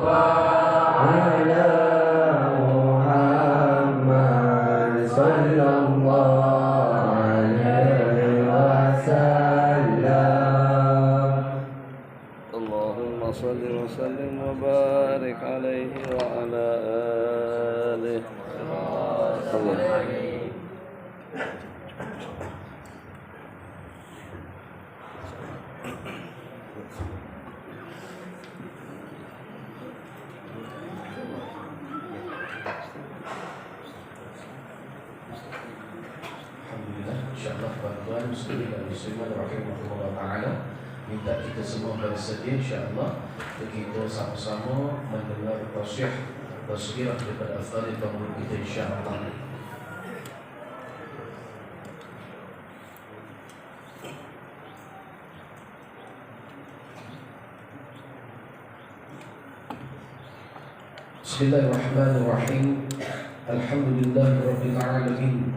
على محمد صلى الله عليه وسلم. اللهم صل وسلم وبارك عليه وعلى آله. InsyaAllah tuan-tuan muslimin dan muslimat rahimahullah ta'ala, minta kita semua bersedia insyaAllah kita sama-sama mendengar tausiah bersekirah daripada Al-Fadhil Bangul kita insyaAllah. Bismillahirrahmanirrahim. Alhamdulillahirabbil alamin.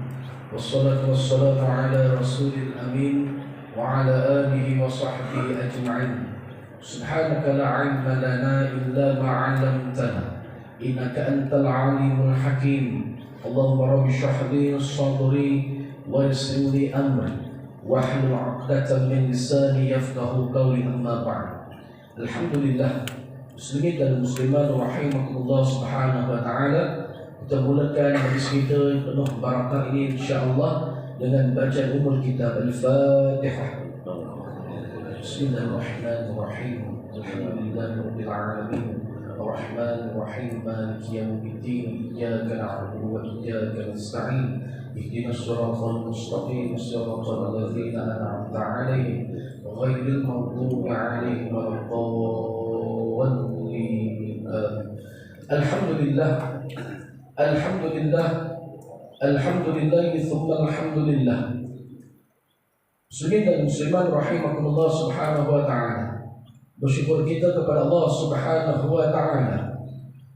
Wassalatu wassalamu ala rasulil amin wa ala alihi wa sahbihi ajma'in. Subhanaka la ilma lana illa ma 'allamtana innaka antal alimul hakim. Allahumma rabbi shrah li sadri wa yassir li amri wahlul 'uqdatam min lisani yafqahu qawli, amma ba'd. Alhamdulillah, muslimin dan muslimat rahimakumullah subhanahu wa ta'ala, kita mulakan hadis kita penuh barakah ini insyaAllah dengan bacaan umul kitab Al-Fatihah. Bismillahirrahmanirrahim. Alhamdulillahirabbil alamin. Ar-Rahmanir-Rahim. Maliki yaumiddin. Iyyaka na'budu wa iyyaka nasta'in. Ihdinas siratal mustaqim. Siratal ladzina an'amta 'alaihim ghairil maghdubi 'alaihim waladdallin. Alhamdulillah. Alhamdulillah, alhamdulillah, thumma alhamdulillah. Muslimin dan muslimat rahimakumullah subhanahu wa ta'ala, bersyukur kita kepada Allah subhanahu wa ta'ala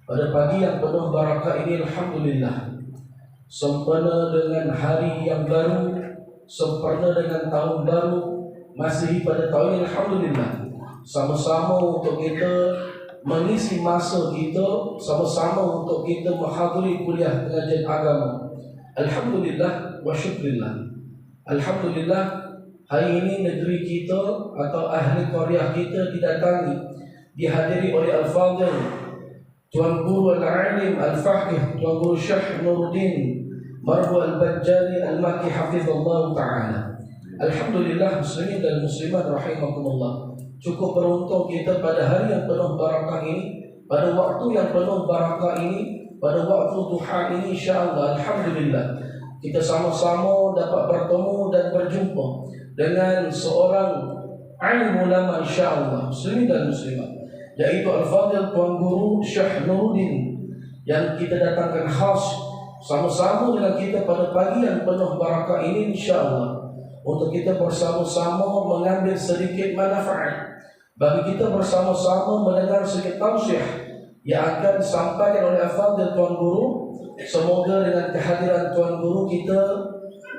pada pagi yang penuh barakah ini. Alhamdulillah, sempurna dengan hari yang baru, sempurna dengan tahun baru, masih pada tahun ini. Alhamdulillah, sama-sama untuk kita mengisi masa kita, sama-sama untuk kita menghadiri kuliah pengajian agama. Alhamdulillah wa syukrillah. Alhamdulillah, hari ini negeri kita atau ahli qaryah kita didatangi, dihadiri oleh Al-Fadhil Tuan Guru Al-Alim Al-Faqih Tuan Guru Syekh Nuruddin Marbu Al-Bajjali Al-Makki hafizallahu ta'ala. Alhamdulillah, muslimin dan muslimat rahimakumullah, cukup beruntung kita pada hari yang penuh barakah ini, pada waktu yang penuh barakah ini, pada waktu duha ini insyaAllah. Alhamdulillah, kita sama-sama dapat bertemu dan berjumpa dengan seorang alim ulama insyaAllah, muslimin dan muslimat, yaitu Al-Fadhil Tuan Guru Syekh Nuruddin, yang kita datangkan khas sama-sama dengan kita pada pagi yang penuh barakah ini insyaAllah, untuk kita bersama-sama mengambil sedikit manfaat, bagi kita bersama-sama mendengar sedikit tausiah yang akan disampaikan oleh Al-Fadhil Tuan Guru. Semoga dengan kehadiran Tuan Guru kita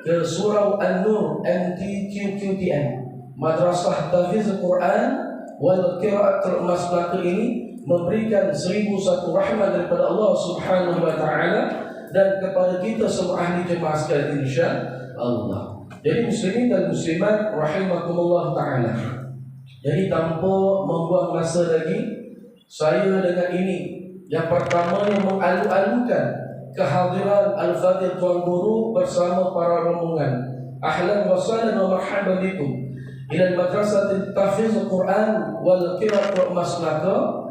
ke Surau An-Nur MTQQTN, Madrasah Tahfiz Quran wal Qiraatul Maslaki ini, memberikan 1001 rahmat daripada Allah subhanahu wa ta'ala dan kepada kita semua ahli jemaah sekalian insya-Allah. Jadi muslimin dan muslimat rahimakumullah ta'ala, jadi tanpa membuang masa lagi, saya dengan ini yang pertama yang mengalu-alukan kehadiran Al-Fadhil Tuan Guru bersama para rombongan. Ahlan wa sahlan wa marhaban bikum ila Madrasah Tahfiz Quran wal Qiraatul Maslaka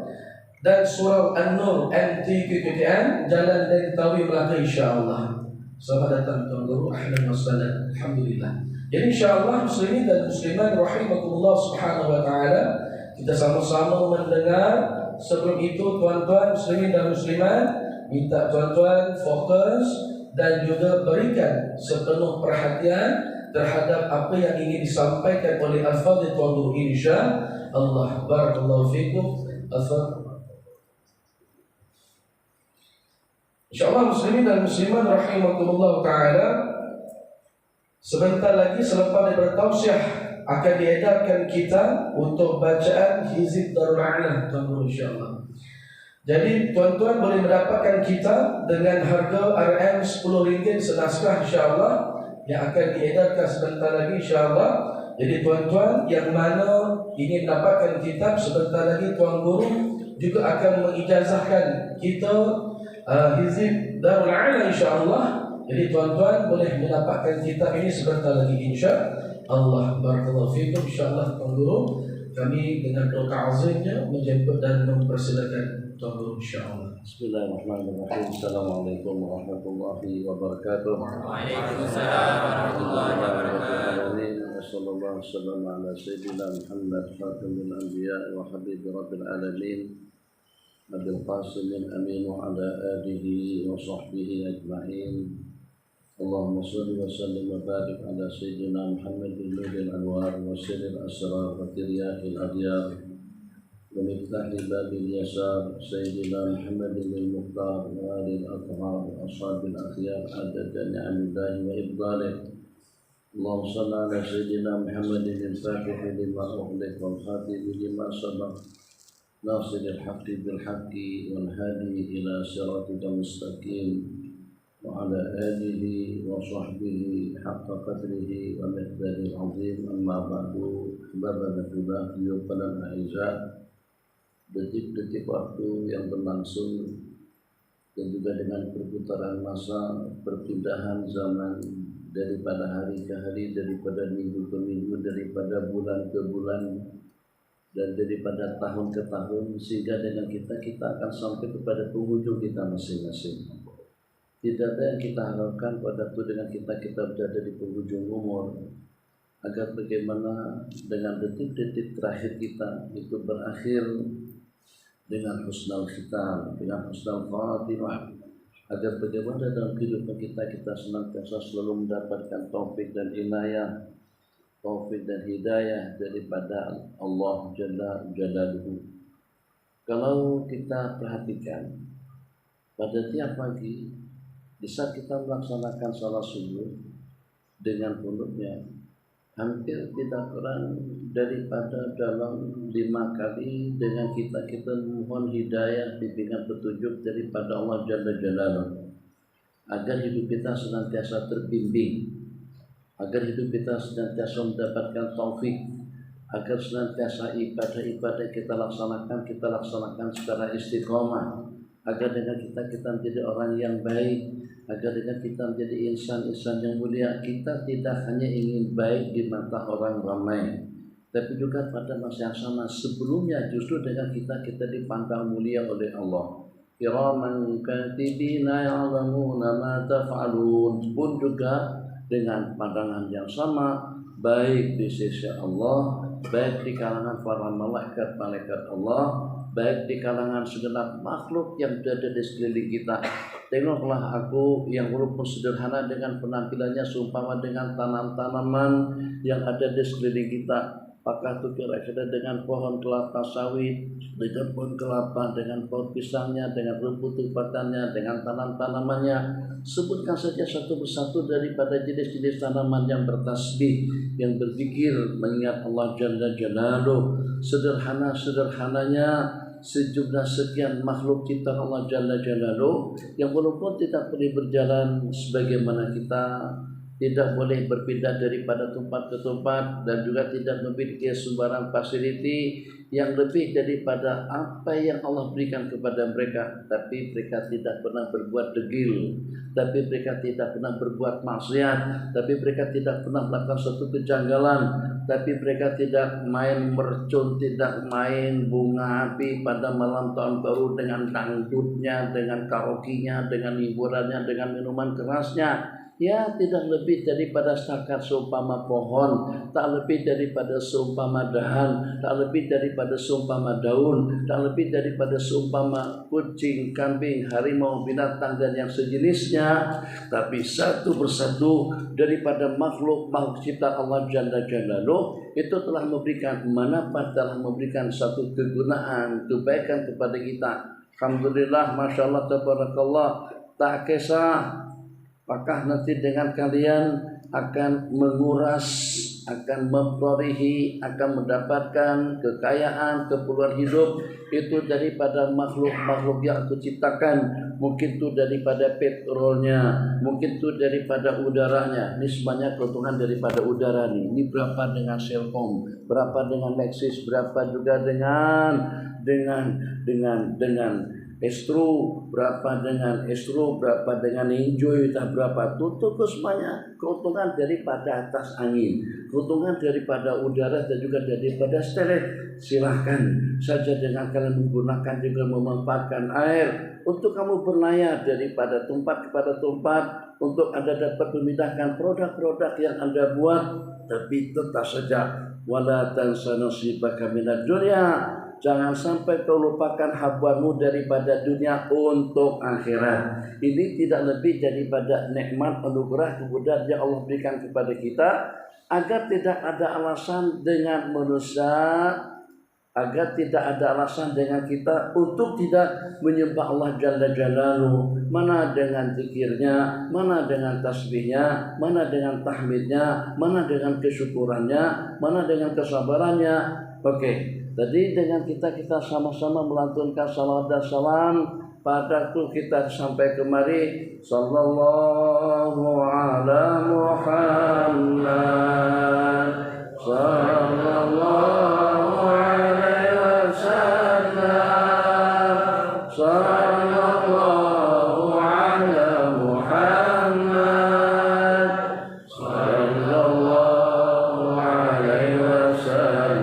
dan Surau An-Nur MTQTN, Jalan Dentawi, Melaka insya-Allah. Selamat datang Tuan Guru, ahlan wa sahlan. Alhamdulillah. Jadi insya-Allah muslimin dan muslimat rahimakumullah subhanahu wa ta'ala, kita sama-sama mendengar. Sebelum itu tuan-tuan muslimin dan muslimat, minta tuan-tuan fokus dan juga berikan sepenuh perhatian terhadap apa yang ingin disampaikan oleh Al-Fadhil Tuan Guru insya-Allah. Barakallahu fikum. InsyaAllah muslimin dan muslimat rahimakumullah ta'ala, sebentar lagi selepas daripada tausiah akan diedarkan kita untuk bacaan Hizib Darul A'la insyaAllah. Jadi tuan-tuan boleh mendapatkan kitab dengan harga RM10 senaskah insya-Allah yang akan diedarkan sebentar lagi insya-Allah. Jadi tuan-tuan yang mana ingin mendapatkan kitab sebentar lagi Tuan Guru juga akan mengijazahkan kita Hizib Darul Ala insya-Allah. Jadi tuan-tuan boleh mendapatkan kitab ini sebentar lagi insya-Allah. Barakallahu fiikum insya-Allah Tuan Guru. Kami dengan doa azimnya menjemput dan mempersilakan Tuan Guru insya-Allah. Bismillahirrahmanirrahim. Assalamualaikum warahmatullahi wabarakatuh. Waalaikumsalam warahmatullahi wabarakatuh. Wassallallahu wasallam ala sayyidina Muhammad khatamil anbiya wa habib rabbil alamin Nabil Qasim amin wa ala alihi wa sahbihi ajma'in. Allahumma salli wa sallim wa barik ala sayyidina Muhammadin nuril anwar wa sirril asrar wa tiryaqil adyar wa miftahi babil yasar sayyidina Muhammadin al-muqtar wa alil athhar wa ashabil akhyar adada ni'amillahi wa ibdalih. Allahumma salli ala sayyidina Muhammadin al-fatih lima ughliq wal khatim lima sabaq nasiril haqqi bil haqqi wal hadi ila siratikal mustaqim wa ala alihi wa sahbihi haqqa qadrihi wa miqdaril azim. Amma ba'du. Bapak-bapak dan aizat, detik-detik waktu yang berlangsung dan juga dengan perputaran masa, perpindahan zaman daripada hari ke hari, daripada minggu ke minggu, daripada bulan ke bulan, dan daripada tahun ke tahun, sehingga dengan kita akan sampai kepada penghujung kita masing-masing. Tidak ada yang kita harapkan pada itu dengan kita berada di penghujung umur, agar bagaimana dengan detik-detik terakhir kita itu berakhir dengan husnul khitam, dengan husnul khatimah, agar bagaimana dalam kehidupan kita senantiasa selalu mendapatkan taufik dan inayah, taufik dan hidayah daripada Allah Jalla Jalaluhu. Kalau kita perhatikan pada tiap pagi di saat kita melaksanakan salat subuh dengan kunutnya, hampir tidak kurang daripada dalam 5 kali dengan kita mohon hidayah, bimbingan petunjuk daripada Allah Jalla Jalaluhu, agar hidup kita senantiasa terbimbing, agar hidup kita senantiasa mendapatkan taufik, agar senantiasa ibadah-ibadah kita laksanakan secara istiqomah, agar dengan kita menjadi orang yang baik, agar dengan kita menjadi insan-insan yang mulia. Kita tidak hanya ingin baik di mata orang ramai, tapi juga pada masa yang sama sebelumnya justru dengan kita dipandang mulia oleh Allah. Kiraman katibina ya'lamuna ma taf'alun, pun juga dengan pandangan yang sama, baik di sisi Allah, baik di kalangan para malaikat Allah, baik di kalangan segenap makhluk yang berada di sekeliling kita. Tengoklah aku yang walaupun sederhana dengan penampilannya seumpama dengan tanam-tanaman yang ada di sekeliling kita. Apakah itu kira-kira dengan pohon kelapa sawit, dengan pohon kelapa, dengan pohon pisangnya, dengan rumput ubatannya, dengan tanam-tanamannya. Sebutkan saja satu persatu daripada jenis-jenis tanaman yang bertasbih, yang berzikir, mengingat Allah Jalla Jalaluhu. Sederhana-sederhananya sejumlah sekian makhluk ciptaan Allah Jalla Jalaluhu yang walaupun tidak boleh berjalan sebagaimana kita, tidak boleh berpindah daripada tempat ke tempat, dan juga tidak memiliki sembarang fasiliti yang lebih daripada apa yang Allah berikan kepada mereka. Tapi mereka tidak pernah berbuat degil, tapi mereka tidak pernah berbuat maksiat, tapi mereka tidak pernah melakukan suatu kejanggalan, tapi mereka tidak main mercon, tidak main bunga api pada malam tahun baru dengan dangdutnya, dengan karaoke-nya, dengan hiburannya, dengan minuman kerasnya. Ya, tidak lebih daripada setakat seumpama pohon, tak lebih daripada seumpama dahan, tak lebih daripada seumpama daun, tak lebih daripada seumpama kucing, kambing, harimau, binatang dan yang sejenisnya. Tapi satu persatu daripada makhluk ciptaan Allah Jalla Jalaluhu itu telah memberikan manfaat, telah memberikan satu kegunaan, kebaikan kepada kita. Alhamdulillah, Masya Allah, Tabarakallah. Tak kisah apakah nanti dengan kalian akan menguras akan memperoleh, akan mendapatkan kekayaan, keperluan hidup itu daripada makhluk-makhluk yang aku ciptakan. Mungkin itu daripada petrolnya, mungkin itu daripada udaranya. Ini semuanya keuntungan daripada udara nih. Ini berapa dengan Selcom, berapa dengan Maxis, berapa juga dengan Estro, berapa dengan Estro, berapa dengan Enjoy, berapa tutup semuanya keuntungan daripada atas angin, keuntungan daripada udara dan juga daripada steril. Silahkan saja dengan kalian menggunakan juga memanfaatkan air untuk kamu berlayar daripada tempat kepada tempat, untuk Anda dapat memindahkan produk-produk yang Anda buat. Tapi tetap saja wala tansa nasibaka minad dunya, jangan sampai kau lupakan habuanmu daripada dunia untuk akhirat. Ini tidak lebih daripada nikmat anugerah kemudian yang Allah berikan kepada kita, agar tidak ada alasan dengan manusia, agar tidak ada alasan dengan kita untuk tidak menyembah Allah Jalla Jalaluhu. Mana dengan zikirnya, mana dengan tasbihnya, mana dengan tahmidnya, mana dengan kesyukurannya, mana dengan kesabarannya. Oke, tadi dengan kita sama-sama melantunkan salawat dan salam padaku kita sampai kemari. Sallallahu ala Muhammad, sallallahu alaihi wasallam, sallallahu ala Muhammad, sallallahu alaihi wasallam.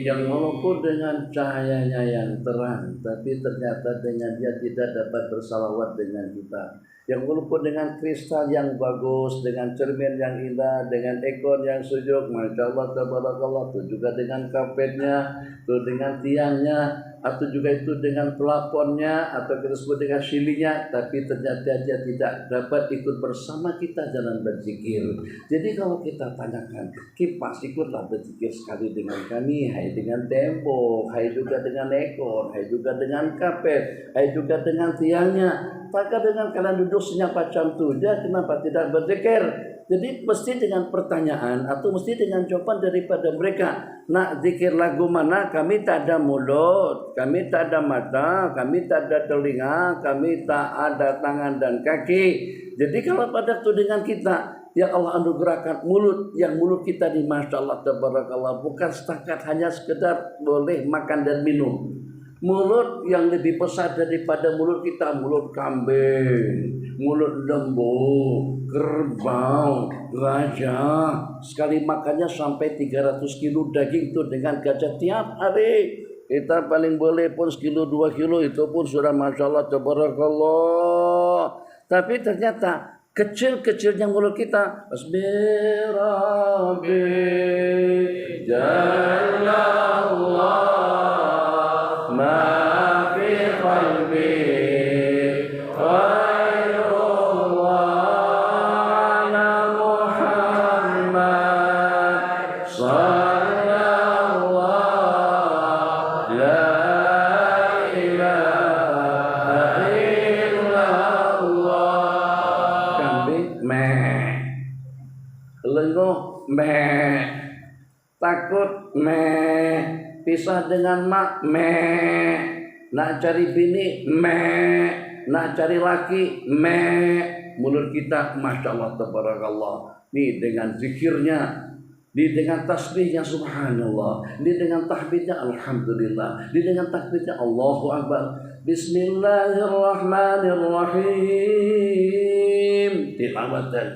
Yang walaupun dengan cahayanya yang terang, tapi ternyata dengan dia tidak dapat bersalawat dengan kita. Yang walaupun dengan kristal yang bagus, dengan cermin yang indah, dengan ekor yang sejuk, masya Allah, tabarakallah, itu juga dengan karpetnya, itu dengan tiangnya, atau juga itu dengan pelafonnya, atau kita sebut dengan silinya, tapi ternyata dia tidak dapat ikut bersama kita dalam berzikir. Jadi kalau kita tanyakan, kipas ikutlah berzikir sekali dengan kami, hai dengan tembok, hai juga dengan ekor, hai juga dengan karpet, hai juga dengan tiangnya. Maka dengan kalian duduk senyap macam tu, dia kenapa tidak berzikir? Jadi mesti dengan pertanyaan atau mesti dengan jawaban daripada mereka. Nak zikir lagu mana? Kami tak ada mulut, kami tak ada mata, kami tak ada telinga, kami tak ada tangan dan kaki. Jadi kalau pada tu dengan kita, ya Allah anugerahkan mulut, yang mulut kita di Masya Allah tabarakallah, bukan setakat hanya sekedar boleh makan dan minum. Mulut yang lebih besar daripada mulut kita, mulut kambing, mulut lembu, kerbau, gajah. Sekali makannya sampai 300 kilo daging itu dengan gajah tiap hari. Kita paling boleh pun sekilo 2 kilo, itu pun sudah Masya Allah tabarakallah. Tapi ternyata kecil-kecilnya mulut kita. Bismillahirrahmanirrahim. Jalallah. Ma fi qalbi ghairullah ala Muhammad. takut pisah dengan mak nak cari bini nak cari laki mulut kita masya Allah tabarakallah nih dengan zikirnya, ini dengan tasbihnya subhanallah, ini dengan tahmidnya alhamdulillah, ini dengan takbirnya Allahu akbar, bismillahirrahmanirrahim, tilawatan,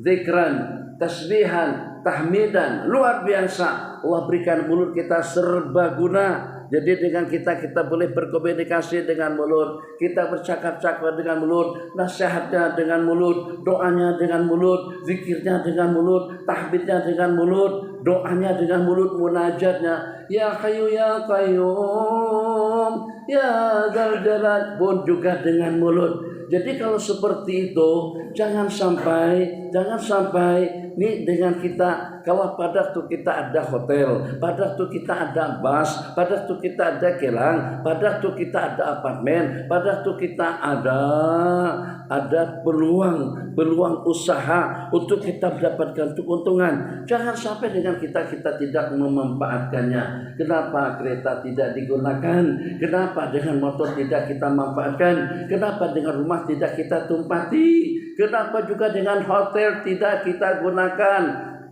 zikran, tasbihan, tahmidan, luar biasa. Allah berikan mulut kita serbaguna. Jadi dengan kita boleh berkomunikasi dengan mulut, kita bercakap-cakap dengan mulut, nasihatnya dengan mulut, doanya dengan mulut, zikirnya dengan mulut, tahmidnya dengan mulut, doanya dengan mulut, munajatnya ya Hayyu ya Qayyum ya Dzal Jalal pun juga dengan mulut. Jadi kalau seperti itu jangan sampai nih dengan kita, kalau pada waktu kita ada hotel, pada waktu kita ada bus, pada waktu kita ada kilang, pada waktu kita ada apartemen, pada waktu kita ada peluang usaha untuk kita mendapatkan keuntungan. Jangan sampai dengan kita tidak memanfaatkannya. Kenapa kereta tidak digunakan? Kenapa dengan motor tidak kita manfaatkan? Kenapa dengan rumah tidak kita tumpati? Kenapa juga dengan hotel tidak kita gunakan,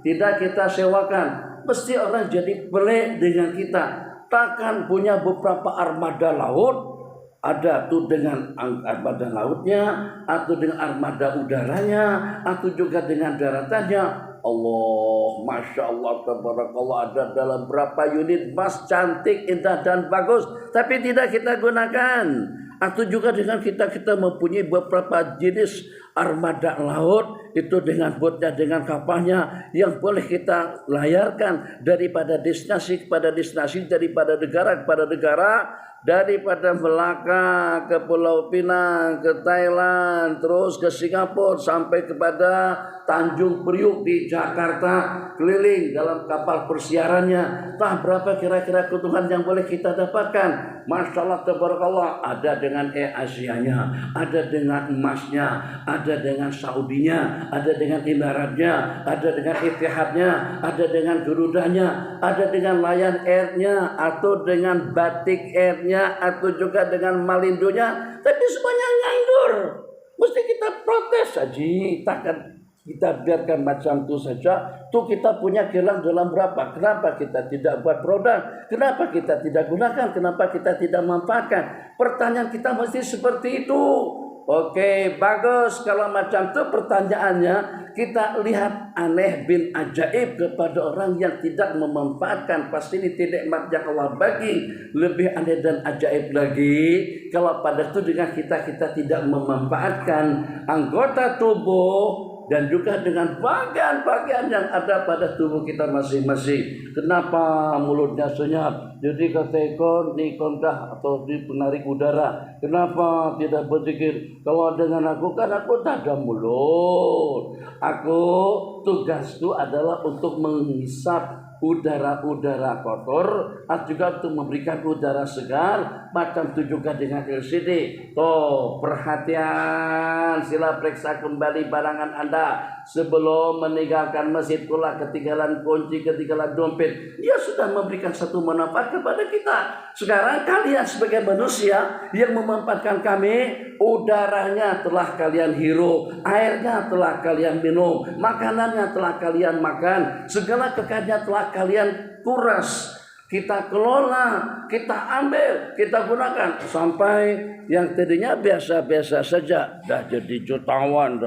tidak kita sewakan? Mesti orang jadi pelik dengan kita. Takkan punya beberapa armada laut, ada tuh dengan armada lautnya, atau dengan armada udaranya, atau juga dengan daratannya. Allah, masya Allah, tabarakallah, ada dalam berapa unit bus cantik, indah dan bagus, tapi tidak kita gunakan. Atau juga dengan kita mempunyai beberapa jenis armada laut, itu dengan botnya, dengan kapalnya yang boleh kita layarkan daripada destinasi kepada destinasi, daripada negara kepada negara, daripada Melaka ke Pulau Pinang, ke Thailand, terus ke Singapura sampai kepada Tanjung Priuk di Jakarta, keliling dalam kapal persiarannya. Entah berapa kira-kira keuntungan yang boleh kita dapatkan. Masya Allah tabarakallah, ada dengan Asianya, ada dengan emasnya, ada dengan Saudinya, ada dengan Emiratnya, ada dengan Etihadnya, ada dengan Garudanya, ada dengan Lion Airnya, atau dengan Batik Airnya, atau juga dengan Malindonya. Tapi semuanya nganggur. Mesti kita protes saja. Takkan kita biarkan macam itu saja. Tuh kita punya kilang dalam berapa? Kenapa kita tidak buat produk? Kenapa kita tidak gunakan? Kenapa kita tidak manfaatkan? Pertanyaan kita mesti seperti itu. Oke, bagus kalau macam itu pertanyaannya. Kita lihat aneh bin ajaib kepada orang yang tidak memanfaatkan. Pasti ini nikmat yang Allah bagi. Lebih aneh dan ajaib lagi kalau pada itu dengan kita tidak memanfaatkan anggota tubuh dan juga dengan bagian-bagian yang ada pada tubuh kita masing-masing. Kenapa mulutnya senyap? Jadi kata ekor di kondah atau di penarik udara. Kenapa tidak berzikir? Kalau dengan aku kan aku tak ada mulut. Aku tugasku adalah untuk menghisap udara-udara kotor, atau juga untuk memberikan udara segar. Macam itu juga dengan LCD. Tuh, perhatian, sila periksa kembali barangan Anda sebelum meninggalkan masjid pula, ketinggalan kunci, ketinggalan dompet. Dia sudah memberikan satu manfaat kepada kita. Sekarang kalian sebagai manusia yang memanfaatkan kami, udaranya telah kalian hirup, airnya telah kalian minum, makanannya telah kalian makan, segala kekayaannya telah kalian kuras. Kita kelola, kita ambil, kita gunakan sampai yang tadinya biasa-biasa saja dah jadi jutawan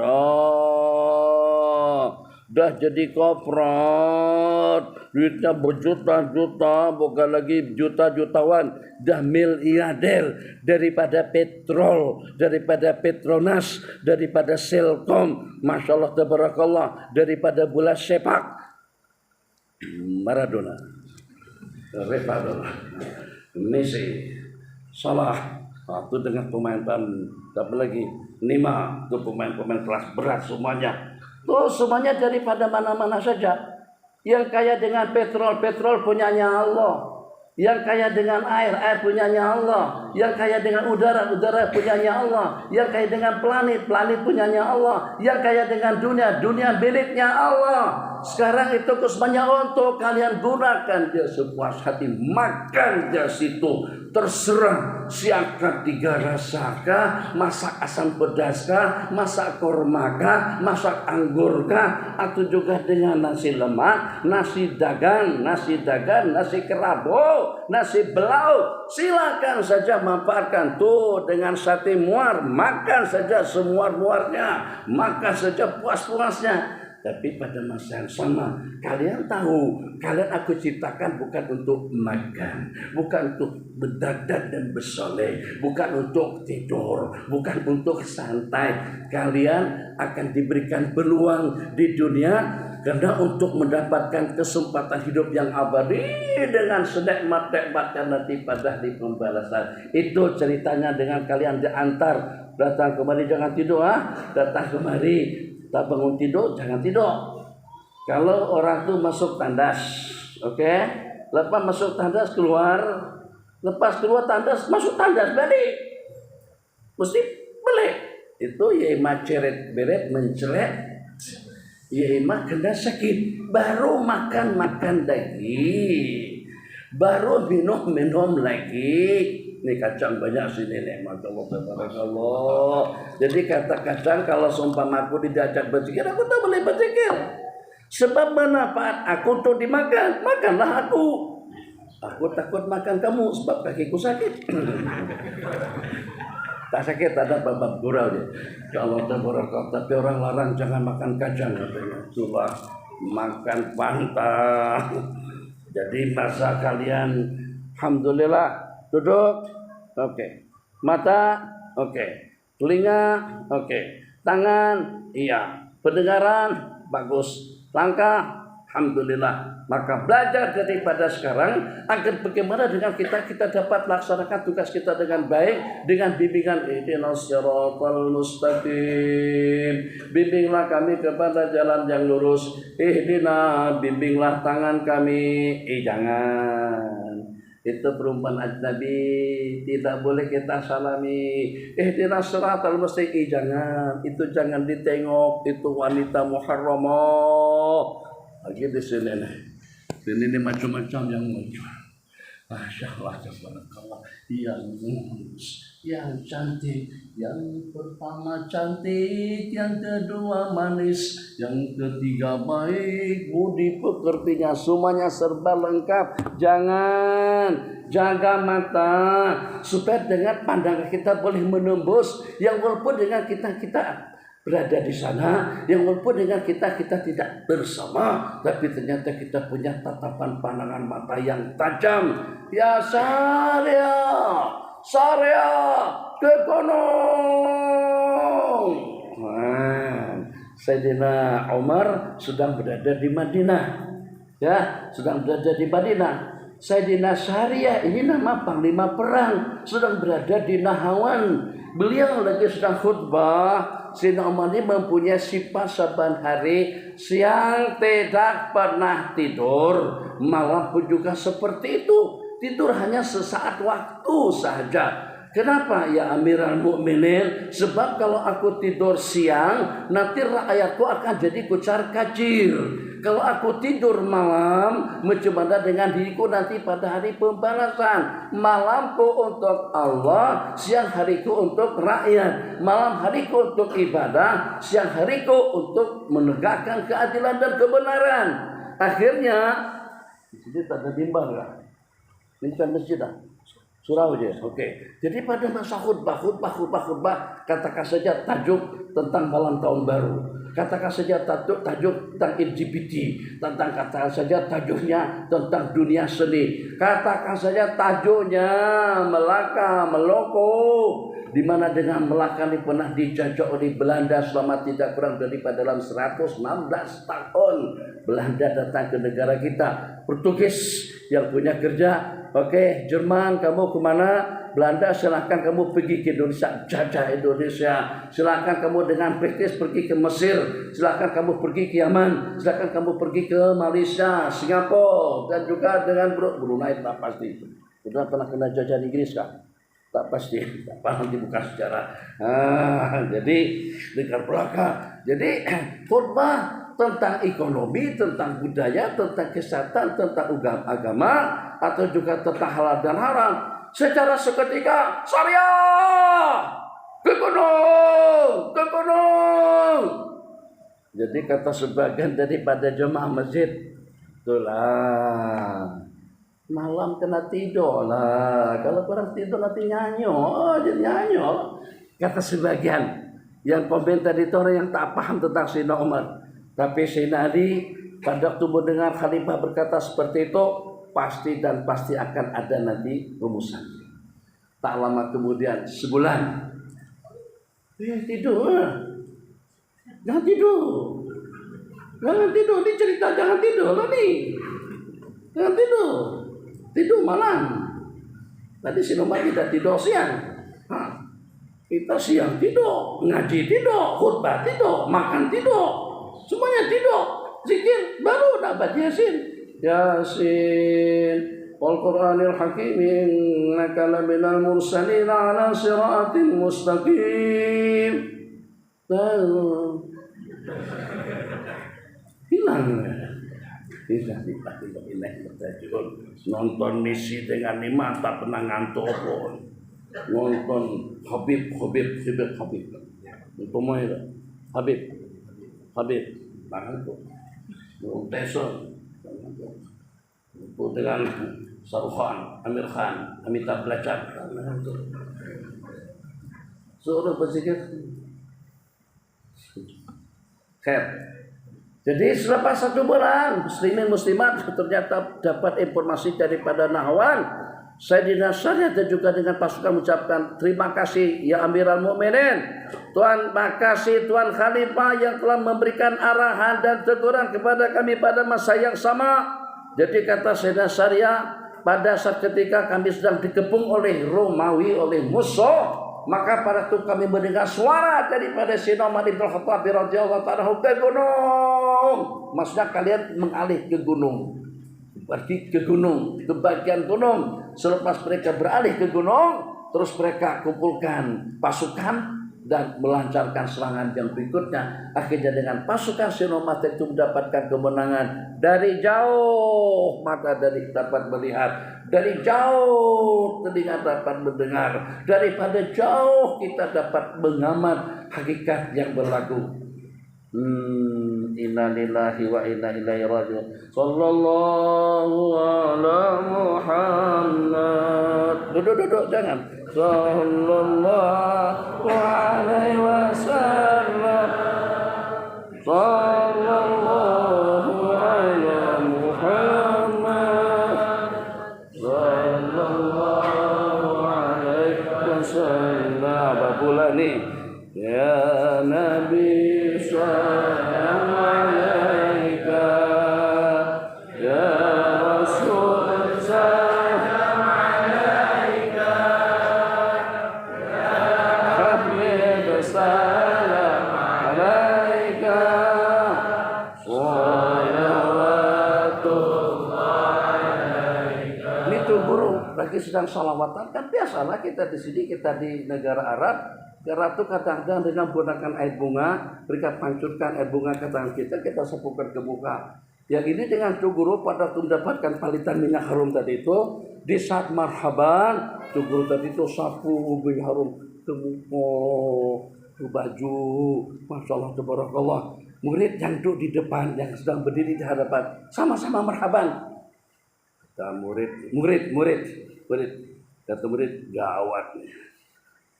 dah jadi korporat, duitnya berjuta-juta, bukan lagi juta-jutawan, dah miliarder daripada petrol, daripada Petronas, daripada Selkom, masya Allah tabarakallah, daripada bola sepak Maradona, Messi, Salah, itu dengan pemain-pemain, tapi lagi Neymar, itu pemain-pemain kelas berat semuanya. Tuh semuanya daripada mana-mana saja. Yang kaya dengan petrol punyanya Allah. Yang kaya dengan air punyanya Allah. Yang kaya dengan udara punyanya Allah. Yang kaya dengan planet punyanya Allah. Yang kaya dengan dunia miliknya Allah. Sekarang itu kusmanya untuk kalian gunakan dia sepuas hati, makan dia situ, terserah siapkan 3 rasakah, masak asam pedaskah, masak kormakah, masak anggurkah, atau juga dengan nasi lemak, nasi dagang, nasi kerabo, nasi belau, silakan saja manfaatkan tuh dengan sate muar, makan saja semuar-muarnya, makan saja puas-puasnya. Tapi pada masa yang sama, kalian tahu, kalian aku ciptakan bukan untuk makan, bukan untuk berdadat dan bersoleh, bukan untuk tidur, bukan untuk santai. Kalian akan diberikan peluang di dunia karena untuk mendapatkan kesempatan hidup yang abadi dengan senikmat-nikmatnya nanti pada hari pembalasan. Itu ceritanya dengan kalian diantar. Datang kemari jangan tidur, datang kemari. Tak bangun tidur, jangan tidur. Kalau orang tuh masuk tandas, oke? Lepas masuk tandas keluar, lepas keluar tandas masuk tandas balik, mesti balik. Itu ya maceret beret mencelet, ya kena sakit. Baru makan lagi, baru minum lagi. Ini kacang banyak sini nih, Allah. Jadi kata-kacang kalau seumpama aku diajak berzikir, aku tak boleh berzikir. Sebab manfaat aku tuh dimakan, makanlah aku. Aku takut makan kamu sebab kakiku sakit. Tak sakit, ada babak gurau dia. Ya Allah tabaraka, tapi orang larang jangan makan kacang katanya. Itulah makan pantang. Jadi masa kalian, alhamdulillah. Duduk, oke. Mata, oke. Telinga, oke. Tangan, iya. Pendengaran, bagus. Langkah, alhamdulillah. Maka belajar daripada sekarang agar bagaimana dengan kita dapat laksanakan tugas kita dengan baik dengan bimbingan ihdinas siratal mustaqim. Bimbinglah kami kepada jalan yang lurus. Ihdina, bimbinglah tangan kami. Jangan. Itu perumpamaan Nabi, tidak boleh kita salami. Ihdinas siratal mustaqim, jangan, itu jangan ditengok, itu wanita muharramah. Lagi di sini nih. Sini nih macam-macam yang muncul. Masya Allah, tabarakallah. Yang mulus, yang cantik, yang pertama cantik, yang kedua manis, yang ketiga baik, budi pekertinya, semuanya serba lengkap. Jangan jaga mata supaya dengan pandangan kita boleh menembus, yang walaupun dengan kita berada di sana, yang walaupun dengan kita tidak bersama, tapi ternyata kita punya tatapan pandangan mata yang tajam. Ya Syariah ke gunung. Sayyidina Umar sedang berada di Madinah. Ya, sedang berada di Madinah. Sayyidina Syariah ini nama panglima perang, sedang berada di Nahawan. Beliau lagi sedang khutbah. Sayyidina Umar ini mempunyai sifat saban hari siang tidak pernah tidur, malam pun juga seperti itu. Tidur hanya sesaat waktu saja. Kenapa ya Amirul Mukminin? Sebab kalau aku tidur siang, nanti rakyatku akan jadi kucar kacir. Kalau aku tidur malam, bagaimana dengan diriku nanti pada hari pembalasan? Malamku untuk Allah, siang hariku untuk rakyat. Malam hariku untuk ibadah, siang hariku untuk menegakkan keadilan dan kebenaran. Akhirnya, di sini tak ada mimbar ya? Ini kan masjid dah. Surau aja, oke. Jadi pada masa khutbah, katakan saja tajuk tentang malam tahun baru. Katakan saja tajuk tentang LGBT, katakan saja tajuknya tentang dunia seni. Katakan saja tajuknya Melaka, Meloko, di mana dengan Melaka ini pernah dijajah oleh Belanda selama tidak kurang daripada dalam 116 tahun. Belanda datang ke negara kita. Portugis yang punya kerja, oke, Jerman kamu kemana? Belanda silahkan kamu pergi ke Indonesia, jajah Indonesia. Silahkan kamu dengan British pergi ke Mesir. Silahkan kamu pergi ke Yaman. Silahkan kamu pergi ke Malaysia, Singapura, dan juga dengan Brunei. Tak pasti. Sudah pernah kena jajah Inggris kah? Tak pasti. Tak pernah dibuka sejarah. Jadi dengan belakang. Jadi khutbah tentang ekonomi, tentang budaya, tentang kesehatan, tentang agama, atau juga tentang halal dan haram. Secara seketika, syariah ke gunung, ke gunung. Jadi kata sebagian daripada jemaah masjid, itulah malam kena tidur lah. Kalau kurang tidur nanti nyanyo, jadi nyanyo. Kata sebagian yang komentar itu orang yang tak paham tentang Sayyidina Umar. Tapi Sayyidina Ali pada waktu mendengar khalifah berkata seperti itu, pasti dan pasti akan ada nanti rumusan. Tak lama kemudian, sebulan, tidur, jangan tidur, jangan tidur. Ini cerita jangan tidur loh nih, jangan tidur, tidur malam. Tadi Sayyidina Umar tidak tidur siang. Kita siang tidur, ngaji tidur, khutbah tidur, makan tidur, semuanya tidur. Zikir baru nak baca Yasin. Yasin wal Qur'anil Hakim innaka laminal mursalin ala siratin mustaqim. Hilang. Nonton misi dengan nikmat tak pernah ngantuk pun. Nonton Habib umpamanya Habib tangan tuh Tyson dengan Shahrukh Amir Khan Amitabh Bachchan suruh berzikir khair. Jadi selepas 1 bulan muslimin muslimat ternyata dapat informasi daripada Nahwan Sayyidina Syariah dan juga dengan pasukan mengucapkan terima kasih ya Amirul Mukminin. Tuhan makasih Tuhan Khalifah yang telah memberikan arahan dan teguran kepada kami pada masa yang sama. Jadi kata Sayyidina Syariah, pada saat ketika kami sedang dikepung oleh Romawi, oleh musuh, maka pada itu kami mendengar suara daripada Sayyidina Umar bin Khattab radhiyallahu ta'ala ke gunung. Maksudnya kalian mengalih ke gunung. Pergi ke gunung, ke bagian gunung. Selepas mereka beralih ke gunung, terus mereka kumpulkan pasukan dan melancarkan serangan yang berikutnya. Akhirnya dengan pasukan Sinomat itu mendapatkan kemenangan. Dari jauh mata dapat melihat, dari jauh telinga dapat mendengar, daripada jauh kita dapat mengamat hakikat yang berlaku. Inna lillahi wa inna ilaihi raji'un. Sallallahu ala Muhammad. Duduk jangan. Sallallahu alaihi wasallam. Sallallahu ala Muhammad. Sallallahu alaihi wasallam. Apa pula ni? Ya Nabi salam alaika, ya Rasul salam alaika, ya Habib salam alaika, salawatullah alaika. Ini tuh guru lagi sedang salawatan, kan biasalah kita di sini, kita di negara Arab. Ratu kadang-kadang dengan menggunakan air bunga, mereka pancurkan air bunga ke tangan kita sapukan ke muka. Yang ini dengan tu guru pada waktu mendapatkan palitan minyak harum tadi itu, di saat marhaban, tu guru tadi itu sapu minyak harum ke muka, ke baju, masya Allah, tabarakallah. Murid yang duduk di depan, yang sedang berdiri di hadapan, sama-sama marhaban. Kata murid, kata murid, gawat nih.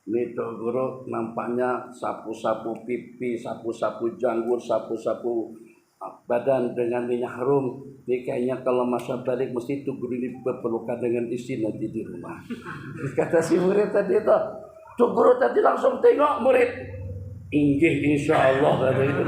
Ini tuh guru nampaknya sapu-sapu pipi, sapu-sapu janggut, sapu-sapu badan dengan minyak harum. Ini kayaknya kalau masa balik mesti tuh guru ini berpelukan dengan istri nanti di rumah. Kata si murid tadi itu, tuh guru tadi langsung tengok murid. Inggih insya Allah kata itu.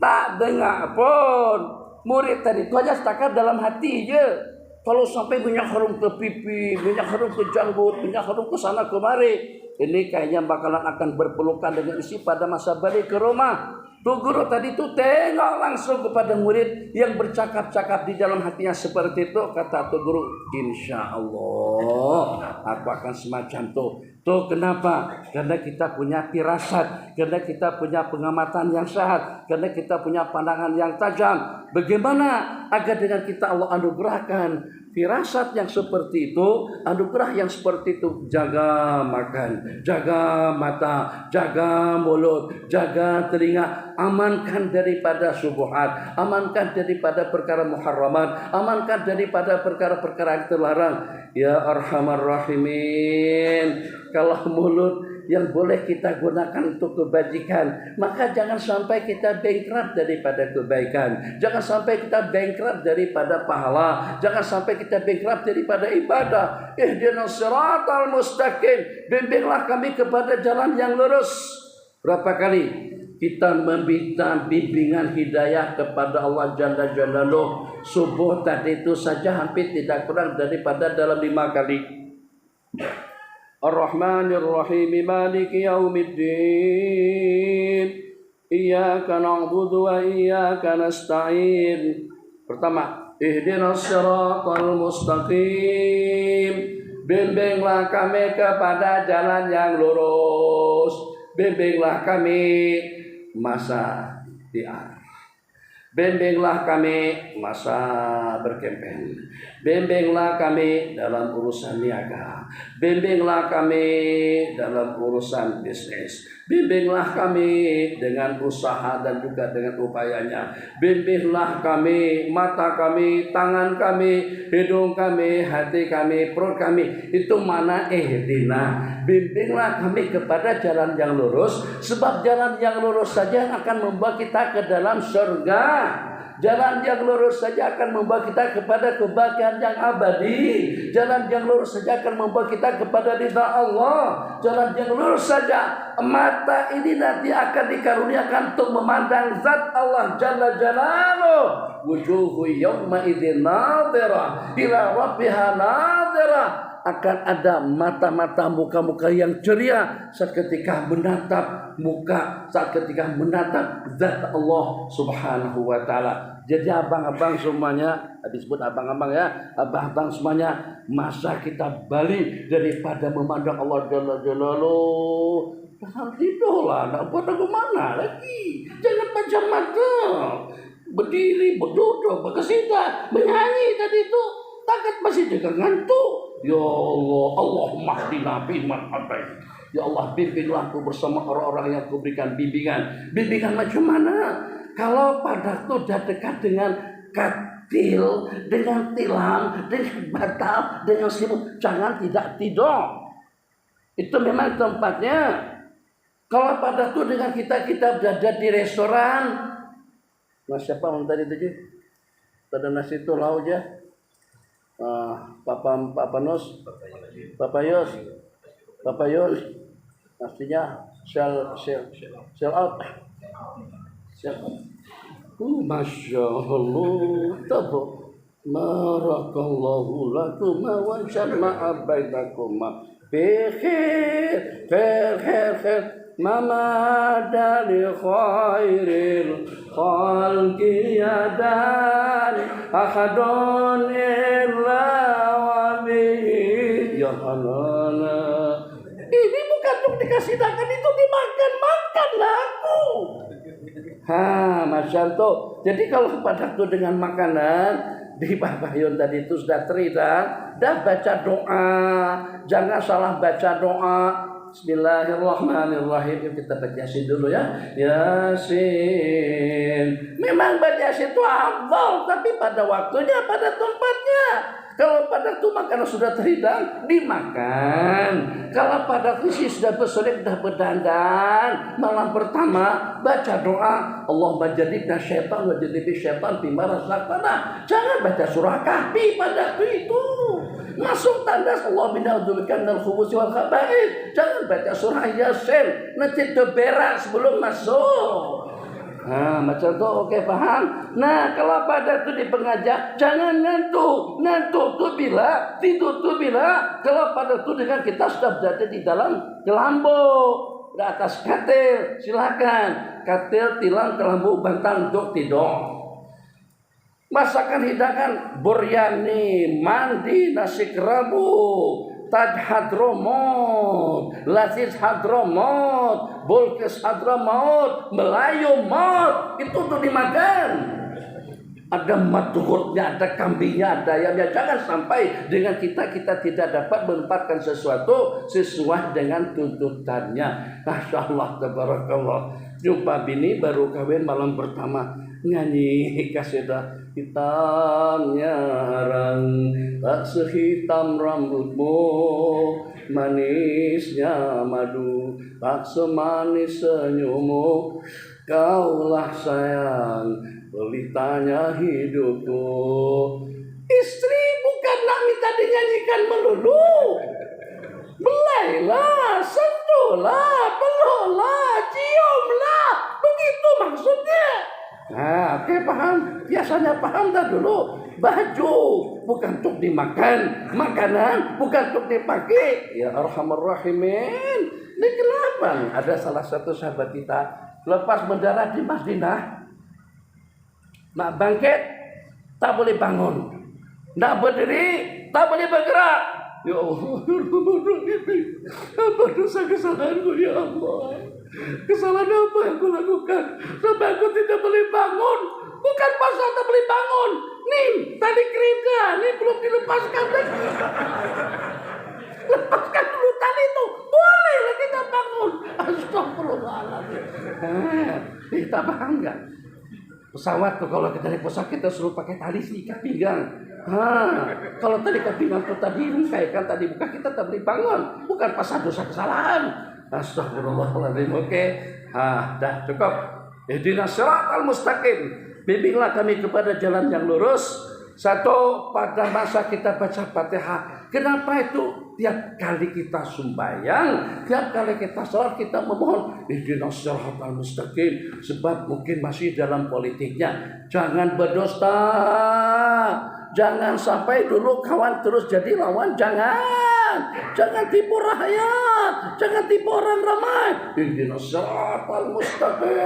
Tak dengar pun. Murid tadi itu hanya setakat dalam hati je. Kalau sampai minyak harum ke pipi, minyak harum ke janggut, minyak harum ke sana kemari, ini kayaknya bakalan akan berpelukan dengan istri pada masa balik ke rumah. Tuh guru tadi tuh tengok langsung kepada murid yang bercakap-cakap di dalam hatinya seperti itu. Kata tuh guru, insya Allah aku akan semacam tuh. Tuh kenapa? Karena kita punya firasat, karena kita punya pengamatan yang sehat, karena kita punya pandangan yang tajam. Bagaimana agar dengan kita Allah anugerahkan firasat yang seperti itu, anugerah yang seperti itu? Jaga makan, jaga mata, jaga mulut, jaga telinga, amankan daripada syubhat, amankan daripada perkara muharramat, amankan daripada perkara-perkara yang terlarang. Ya Arhamar Rahimin, kalau mulut yang boleh kita gunakan untuk kebajikan, maka jangan sampai kita bankrupt daripada kebaikan, jangan sampai kita bankrupt daripada pahala, jangan sampai kita bankrupt daripada ibadah. Ihdinas siratal mustaqim, bimbinglah kami kepada jalan yang lurus. Berapa kali kita meminta bimbingan hidayah kepada Allah Jalla Jalaluh? Subuh tadi itu saja hampir tidak kurang daripada dalam 5 kali. Ar-Rahmanir Rahim, Maliki Yaumiddin, Iyyaka na'budu wa iyyaka nasta'in. Pertama, ihdinas siratal mustaqim, bimbinglah kami kepada jalan yang lurus. Bimbinglah kami masa tiar, bimbinglah kami masa berkempen, bimbinglah kami dalam urusan niaga, bimbinglah kami dalam urusan bisnis, bimbinglah kami dengan usaha dan juga dengan upayanya, bimbinglah kami mata kami, tangan kami, hidung kami, hati kami, perut kami. Itu mana ihdina, bimbinglah kami kepada jalan yang lurus, sebab jalan yang lurus saja akan membawa kita ke dalam surga. Jalan yang lurus saja akan membawa kita kepada kebahagiaan yang abadi. Jalan yang lurus saja akan membawa kita kepada ridha Allah. Jalan yang lurus saja, mata ini nanti akan dikaruniakan untuk memandang zat Allah Jalla Jalaluh. Wujuhu yawma idzin nadhirah ila rabbiha nadhirah. Akan ada mata-mata, muka-muka yang ceria saat ketika menatap muka, saat ketika menatap zat Allah Subhanahu wa ta'ala. Jadi abang-abang semuanya, disebut abang-abang ya, abang-abang semuanya, masa kita balik daripada memandang Allah Jalla Jalaluh. Jangan tidur lah, nak buat aku mana lagi. Jangan pejam mata, berdiri, berduduk, berkesida, menyanyi tadi itu. Takut masih juga ngantuk. Ya Allah, Allahumma hdina fiman hadait. Ya Allah, bimbinglah aku bersama orang-orang yang kuberikan bimbingan. Bimbingan macam mana? Kalau pada itu sudah dekat dengan katil, dengan tilam, dengan batal, dengan selimut, jangan tidak tidur. Itu memang tempatnya. Kalau pada itu dengan kita berada di restoran. Nah, siapa yang tadi itu? Pada nasi itu lauk ya. Papa Yus, pastinya sell out. Masya Allah, barakallahu lakum wa jama'a bainakum bi khair mama dari khairil khalqi yadan ahadun illa wa bihi ya halala. Ini bukan untuk dikasih makan, itu dimakan-makanlah aku. Masya Allah. Jadi kalau pada itu dengan makanan di Babayun tadi itu sudah terida, dah baca doa, jangan salah baca doa. Bismillahirrahmanirrahim. Yuk kita baca Yasin dulu ya. Yasin. Memang baca Yasin itu afdal, tapi pada waktunya, pada tempatnya. Kalau pada itu makanan sudah terhidang, dimakan. Kalau pada itu sudah bersolek, sudah berdandan, malam pertama baca doa, Allahumma jadibna syaitan wa jadibi syaitan bima razaqtana. Jangan baca surah Kahfi pada itu. Masuk tandas Allah bina'udzubika minal khubuthi wal khaba'ith. Jangan baca surah Yasin, nanti berak sebelum masuk. Macam tu, okey, faham? Nah, kalau pada tu di pengajar, jangan ngantuk. Ngantuk tu bila, tidur tu bila. Kalau pada tu dengan kita sudah berada di dalam kelambu, di atas katil, silakan. Katil, tilam, kelambu, bantal untuk tidur. Masakan hidangan, biryani, mandi, nasi kerabu, Taj Hadramut, Laziz Hadramut, Bulkis Hadramaut, Melayu Maut, itu tuh dimakan. Ada matuhutnya, ada kambingnya, ada ayamnya. Jangan sampai dengan kita tidak dapat menempatkan sesuatu sesuai dengan tuntutannya. Masya Allah, tabarakallah. Jumpa bini baru kawin malam pertama, nyanyi kasidah hitamnya rang, tak sehitam rambutmu, manisnya madu, tak semanis senyummu, kaulah sayang, pelitanya hidupku. Istri bukanlah minta dinyanyikan melulu. Belailah, sentuhlah, peluklah, ciumlah. Begitu maksudnya. Nah, oke, paham. Biasanya paham dah dulu. Baju bukan untuk dimakan, makanan bukan untuk dipakai. Ya Arhamar Rahimin. Ini kenapa? Ada salah satu sahabat kita lepas mendarat di Madinah, nak bangkit tak boleh bangun, nak berdiri tak boleh bergerak. Ya Allah, apa dosa kesalahanku ya Allah? Kesalahan apa yang aku lakukan sampai aku tidak boleh bangun? Bukan pasal tak boleh bangun. Nih, tali kereta, nih belum dilepaskan lagi. Lepaskan dulu tali itu, boleh lah kita bangun. Astagfirullahaladzim. Kita paham nggak? Pesawat tuh kalau kita naik pesawat kita suruh pakai tali ikat pinggang. Kalau tali ikat pinggang tuh tadi rungkai kan tadi bukan kita tak boleh bangun, bukan pasal dosa kesalahan. Astagfirullahaladzim. Oke, dah cukup. Ihdinas siratal mustaqim. Bimbinglah kami kepada jalan yang lurus. Satu, pada masa kita baca Fatihah. Kenapa itu? Tiap kali kita sembahyang, tiap kali kita sholat, kita memohon ihdinas siratal mustaqim. Sebab mungkin masih dalam politiknya. Jangan berdusta. Jangan sampai dulu kawan terus jadi lawan. Jangan tipu rakyat. Jangan tipu orang ramai. Ihdinas siratal mustaqim.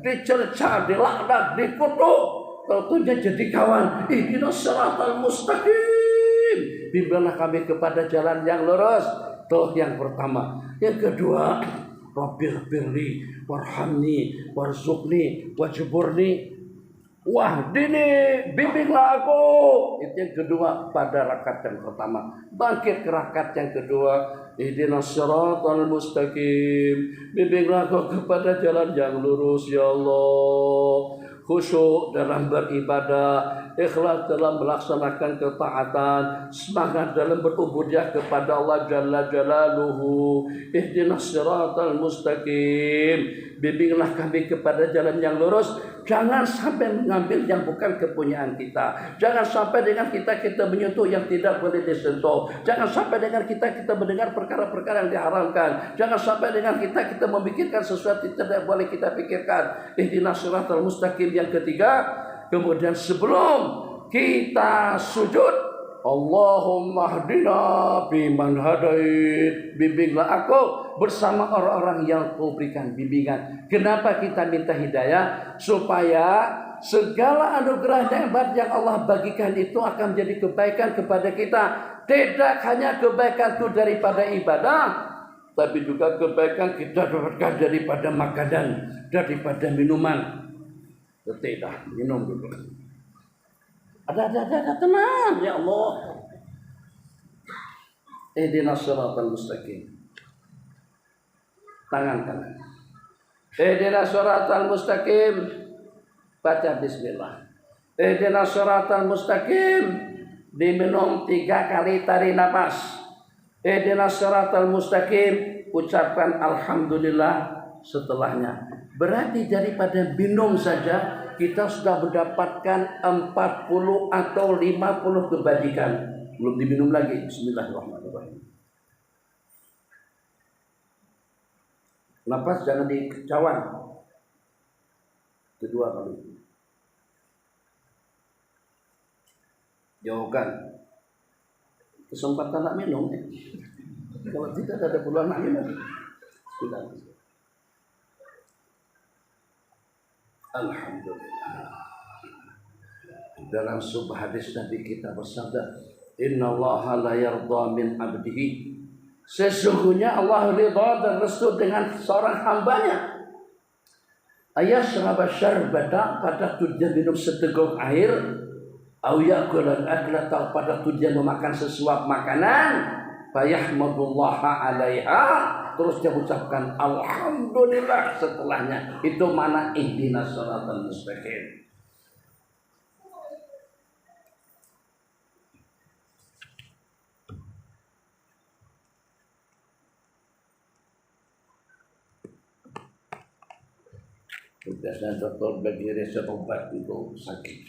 Dicerca, dilaknat, dikutuk. Tentunya jadi kawan. Ihdinas siratal mustaqim. Bimbinglah kami kepada jalan yang lurus. Tuh yang pertama. Yang kedua, Rabbil birli warhamni warzuqni wajburni wahdini, bimbinglah aku. Itu yang kedua pada rakaat yang pertama. Bangkit ke rakaat yang kedua. Ihdinas siratal mustaqim. Bimbinglah aku kepada jalan yang lurus ya Allah. Khusyuk dalam beribadah, ikhlas dalam melaksanakan ketaatan, semangat dalam berubudiyah kepada Allah Jalla Jalaluhu. Ihdinas siratal mustaqim. Bimbinglah kami kepada jalan yang lurus. Jangan sampai mengambil yang bukan kepunyaan kita. Jangan sampai dengan kita menyentuh yang tidak boleh disentuh. Jangan sampai dengan kita mendengar perkara-perkara yang diharamkan. Jangan sampai dengan kita memikirkan sesuatu yang tidak boleh kita pikirkan. Ihdinas siratal mustaqim. Yang ketiga, kemudian sebelum kita sujud, Allahumma hdina biman hadait. Bimbinglah aku bersama orang-orang yang kau berikan bimbingan. Kenapa kita minta hidayah? Supaya segala anugerah nikmat yang Allah bagikan itu akan menjadi kebaikan kepada kita. Tidak hanya kebaikan itu daripada ibadah, tapi juga kebaikan kita dapatkan daripada makanan, daripada minuman. Tidak, minum dulu. Ada, tenang ya Allah. Ihdinas siratal mustaqim. Tangan kanan. Ihdinas siratal mustaqim. Baca bismillah. Ihdinas siratal mustaqim. Diminum 3 kali tarik nafas. Ihdinas siratal mustaqim. Ucapkan alhamdulillah setelahnya. Berarti daripada minum saja kita sudah mendapatkan 40 atau 50 kebajikan. Belum diminum lagi. Bismillahirrahmanirrahim. Nafas jangan dicawan. Kedua kali. Jauhkan. Kesempatan nak minum. Kalau tidak ada peluang nak minum. Sudah. Alhamdulillah. Dalam sebuah hadis Nabi kita bersabda, Innallaha la yarda min abdihi. Sesungguhnya Allah ridha dan restu dengan seorang hambanya. Ayashraba syarbata, pada tujuan minum seteguk air, au yakulan aklata, pada tujuan memakan sesuap makanan, fayahmadullaha alaiha, terus dia ucapkan alhamdulillah setelahnya. Itu mana ihdinas shiratal mustaqim. Biasanya dokter bagi resep obat itu sakit.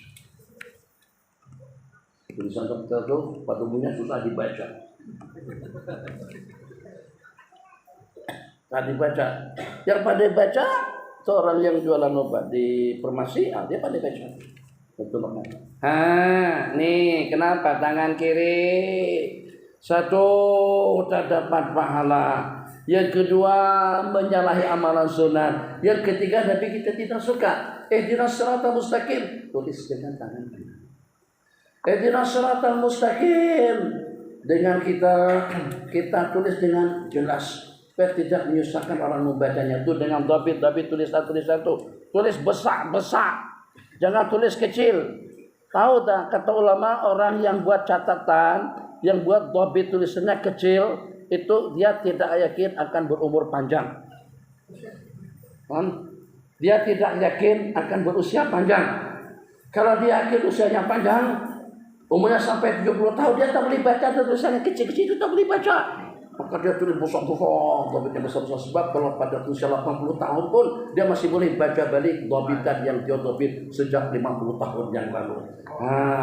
Tulisan dokter itu pada umumnya susah dibaca. Tak dibaca. Yang pandai baca itu orang yang jualan obat di farmasi, dia pandai baca. Betul banget. Nih kenapa tangan kiri satu tak dapat pahala. Yang kedua menyalahi amalan sunat. Yang ketiga tapi kita tidak suka. Ihdinas shiratal mustaqim, tulis dengan tangan kanan. Ihdinas shiratal mustaqim, dengan kita tulis dengan jelas, supaya tidak menyusahkan orang membacanya. Itu dengan dhabit tulis satu, tulis besar, jangan tulis kecil. Tahu tak kata ulama, orang yang buat catatan, yang buat dhabit tulisannya kecil, itu dia tidak yakin akan berumur panjang. Dia tidak yakin akan berusia panjang. Kalau dia yakin usianya panjang, umurnya sampai 70 tahun, dia tak boleh baca tulisannya kecil-kecil, itu tak boleh baca. Maka dia tulis besar-besar, dhabitnya besar-besar. Sebab kalau pada usia 80 tahun pun dia masih boleh baca balik dhabitan yang dia dhabit sejak 50 tahun yang lalu.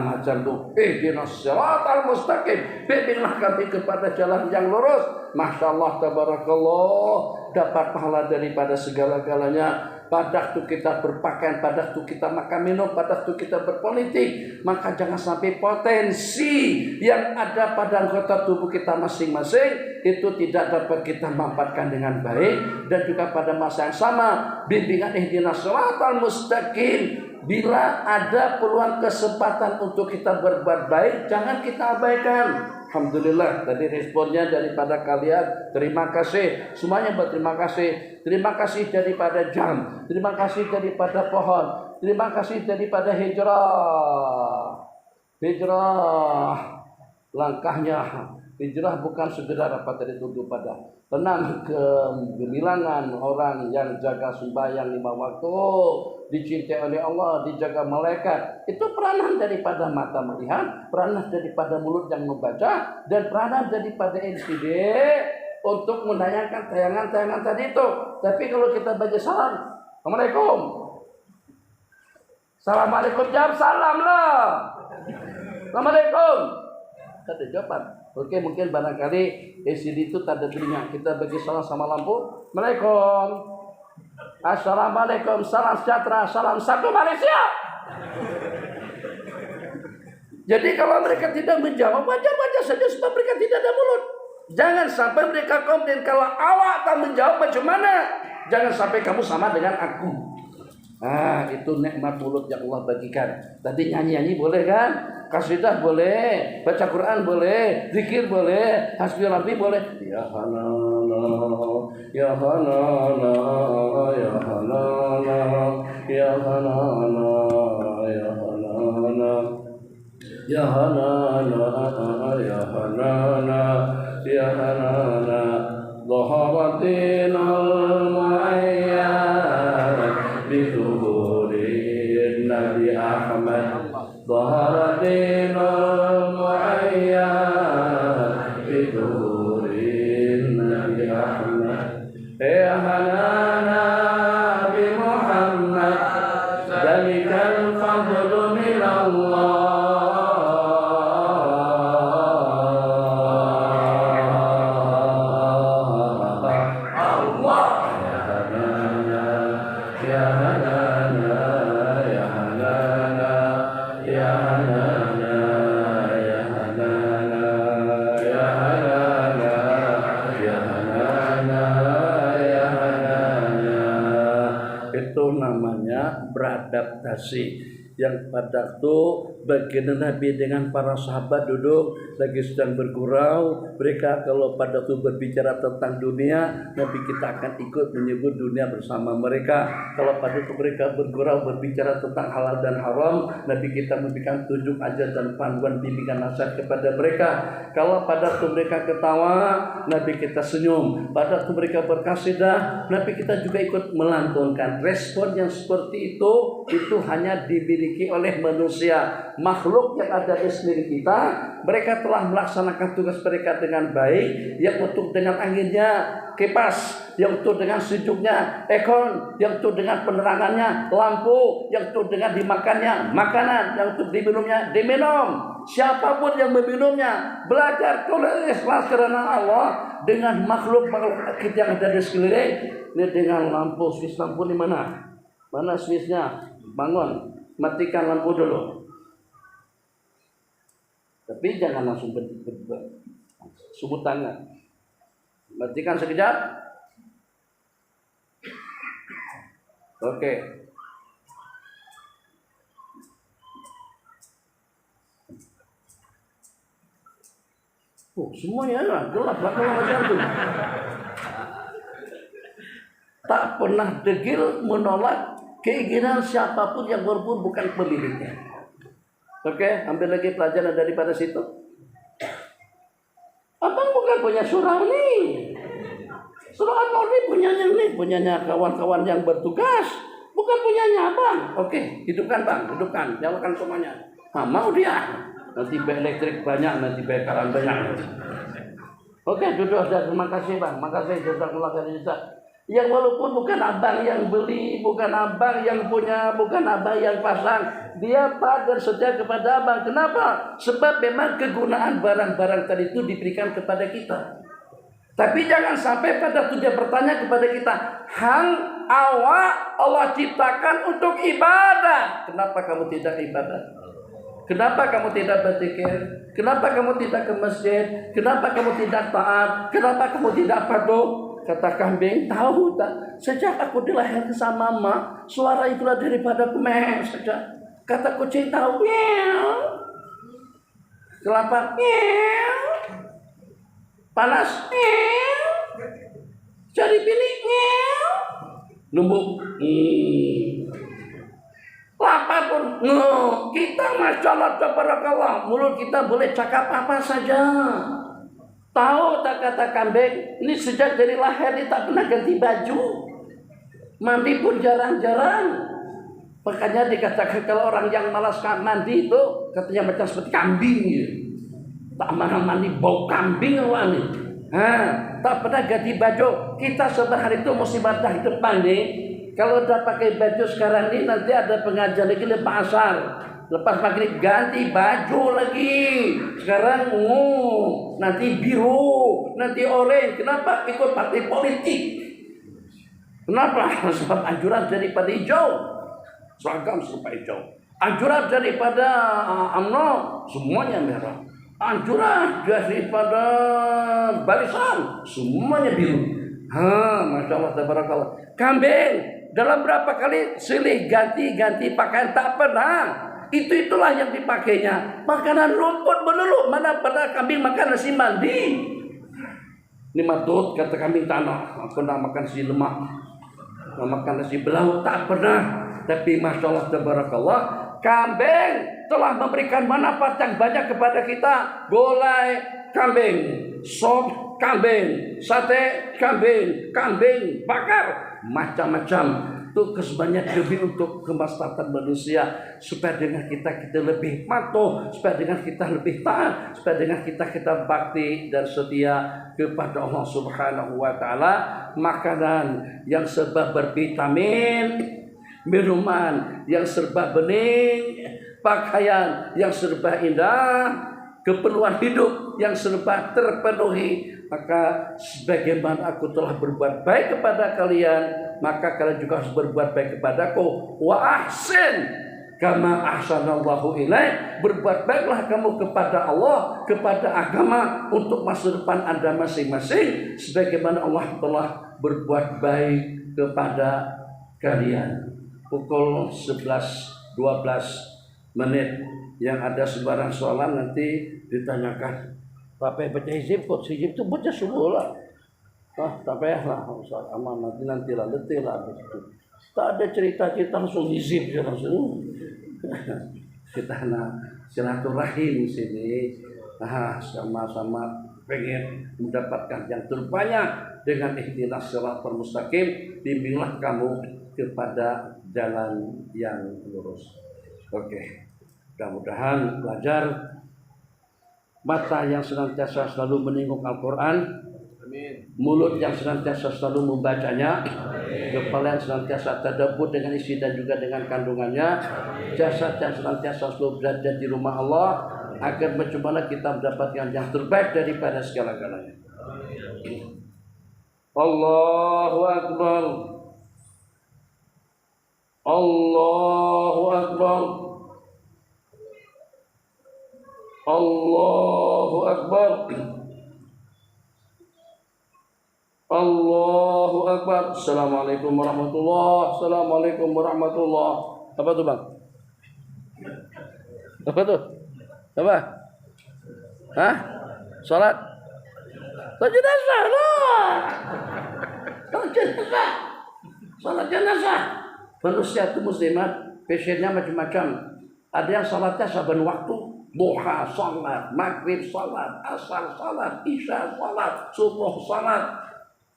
Macam tu. Ihdinas shiratal mustaqim, bimbinglah kami kepada jalan yang lurus. Masya Allah, tabarakallah, dapat pahala daripada segala-galanya. Pada waktu kita berpakaian, pada waktu kita makan minum, pada waktu kita berpolitik, maka jangan sampai potensi yang ada pada anggota tubuh kita masing-masing itu tidak dapat kita manfaatkan dengan baik. Dan juga pada masa yang sama, bimbingan ihdinas shiratal mustaqim, bila ada peluang kesempatan untuk kita berbuat baik, jangan kita abaikan. Alhamdulillah tadi responnya daripada kalian, terima kasih semuanya, berterima kasih. Terima kasih daripada jam, terima kasih daripada pohon, terima kasih daripada hijrah. Langkahnya hijrah bukan sekedar apa tadi tuduh pada tenang kebilangan orang yang jaga sembahyang 5 waktu, dicintai oleh Allah, dijaga malaikat. Itu peranan daripada mata melihat, peranan daripada mulut yang membaca, dan peranan daripada NCD untuk menayangkan tayangan-tayangan tadi itu. Tapi kalau kita bagi salam, Assalamualaikum, Assalamualaikum, jawab salam lah. Assalamualaikum, kata jawaban. Oke, mungkin barangkali NCD itu tak ada telinga. Kita bagi salam sama lampu. Assalamualaikum, Assalamualaikum, salam sejahtera, salam satu Malaysia. Jadi kalau mereka tidak menjawab, wajar-wajar saja sebab mereka tidak ada mulut. Jangan sampai mereka komplain kalau awak tak menjawab macam mana. Jangan sampai kamu sama dengan aku. Itu nikmat mulut yang Allah bagikan. Tadi nyanyi-nyanyi boleh kan? Kasidah boleh, baca Quran boleh, zikir boleh, hasbi rabbi boleh. Ya Hanana, ya Hanana, ya Hanana, ya Hanana, ya Hanana, ya Hanana, ya Hanana, ya Hanana. Dhaharatinal mu'ayyad biduhurin Nabi Ahmad. Dhaharatinal mu'ayyad biduhurin Nabi Ahmad. Ya Hanana bi Muhammad, dalikal fadlu minallah. Beradaptasi yang pada waktu baginda Nabi dengan para sahabat duduk lagi sedang bergurau. Mereka kalau pada itu berbicara tentang dunia, Nabi kita akan ikut menyebut dunia bersama mereka. Kalau pada itu mereka bergurau berbicara tentang halal dan haram, Nabi kita memberikan tunjuk ajar dan panduan bimbingan nasihat kepada mereka. Kalau pada itu mereka ketawa, Nabi kita senyum. Pada itu mereka berkasidah, Nabi kita juga ikut melantunkan. Respon yang seperti itu hanya dimiliki oleh manusia. Makhluk yang ada di sekeliling kita, mereka telah melaksanakan tugas mereka dengan baik. Yang untuk dengan anginnya kipas, yang untuk dengan sejuknya ekon, yang untuk dengan penerangannya lampu, yang untuk dengan dimakannya makanan, yang untuk diminumnya diminum. Siapapun yang meminumnya, belajar tulis ikhlas karena Allah dengan makhluk yang ada di sekeliling. Ini dengan lampu, Swiss lampu di mana? Mana Swissnya? Bangun, matikan lampu dulu. Tapi jangan langsung sumut tangan. Matikan sekejap. Oke. Semuanya gelap kalau macam itu. Tak pernah degil menolak keinginan siapapun yang walaupun bukan pemiliknya. Oke, ambil lagi pelajaran daripada situ. Abang bukan punya surau nih. Surau Murni punyanya nih, punyanya kawan-kawan yang bertugas. Bukan punyanya abang. Oke, hidupkan bang, hidupkan, nyalakan semuanya. Nah, mau dia. Nanti elektrik banyak, nanti bakaran banyak. Oke, duduk dan terima kasih bang. Makasih jazakallah khairan. Yang walaupun bukan abang yang beli, bukan abang yang punya, bukan abang yang pasang, dia pagar setia kepada abang. Kenapa? Sebab memang kegunaan barang-barang tadi itu diberikan kepada kita. Tapi jangan sampai pada itu dia bertanya kepada kita, hang awak Allah ciptakan untuk ibadah. Kenapa kamu tidak ibadah? Kenapa kamu tidak berzikir? Kenapa kamu tidak ke masjid? Kenapa kamu tidak taat? Kenapa kamu tidak patuh? Kata kambing, tahu tak? Sejak aku dilahirkan sama mama, suara itulah daripada meh saja. Kata kucing tahu, meow. Kelapa, meow. Panas, meow. Cari pilih, meow. Numbuk, lapar pun, kita masya Allah tabarakallah, mulut kita boleh cakap apa saja. Tahu tak kata kambing, ini sejak dari lahir ini tak pernah ganti baju, mandi pun jarang-jarang. Makanya dikatakan kalau orang yang malas mandi itu katanya macam seperti kambing gitu. Tak mana mandi bau kambing awalnya. Tak pernah ganti baju. Kita sehari itu musibah di depan nih. Kalau udah pakai baju sekarang ini nanti ada pengajian lagi lepas asar. Lepas maghrib ganti baju lagi. Sekarang nanti biru, nanti oranye. Kenapa? Ikut partai politik. Kenapa? Sebab anjuran daripada hijau. Seragam serupa hijau. Anjuran daripada UMNO semuanya merah. Anjuran daripada barisan semuanya biru. Masya Allah tabarakallah. Kambing dalam berapa kali silih ganti pakaian tak pernah. Itulah yang dipakainya. Makanan rumput melulu. Mana pada kambing makan nasi mandi. Ini matut kata kambing tanah. Pernah makan nasi lemak, makan nasi belau, tak pernah. Tapi masya Allah tabarakallah, kambing telah memberikan manfaat yang banyak kepada kita. Gulai kambing, sop kambing, sate kambing, kambing bakar, macam-macam. Itu kesebanyak lebih untuk kemaslahatan manusia, supaya dengan kita lebih patuh, supaya dengan kita lebih taat, supaya dengan kita bakti dan setia kepada Allah Subhanahu wa taala. Makanan yang serba bervitamin, minuman yang serba bening, pakaian yang serba indah, keperluan hidup yang serba terpenuhi. Maka sebagaimana aku telah berbuat baik kepada kalian, maka kalian juga harus berbuat baik kepadaku. Wa ahsin kama ahsanallahu ilaik. Berbuat baiklah kamu kepada Allah, kepada agama, untuk masa depan Anda masing-masing, sebagaimana Allah telah berbuat baik kepada kalian. Pukul 11.12 Yang ada sebarang soalan nanti ditanyakan. Bapak baca hizib kok hizib itu baca subuh lah. Tak payahlah Ustaz aman nanti lah letih lah begitu. Tak ada cerita-cerita langsung hizib ya langsung. Kita nak silaturahim sini. Sama-sama pengen mendapatkan yang terbanyak dengan ihdinas siratal mustaqim, bimbinglah kamu kepada jalan yang lurus. Oke. Mudah-mudahan belajar, mata yang senantiasa selalu menengok Al-Quran, mulut yang senantiasa selalu membacanya, kepala yang senantiasa tadabbur dengan isi dan juga dengan kandungannya, jasad yang senantiasa selalu berada di rumah Allah, agar bagaimana kita mendapatkan yang terbaik daripada segala-galanya. Allahu Akbar. Allahu Akbar. Allahu Akbar. Allahu Akbar. Assalamualaikum warahmatullahi. Assalamualaikum warahmatullahi. Apa tuh bang? Apa tuh? Apa? Hah? Salat? Salat jenazah lah. Salat jenazah. Salat jenazah. Manusia itu muslimat, fashionnya macam-macam. Ada yang salatnya saban waktu. Duha salat, maghrib salat, asar salat, isya salat, subuh salat.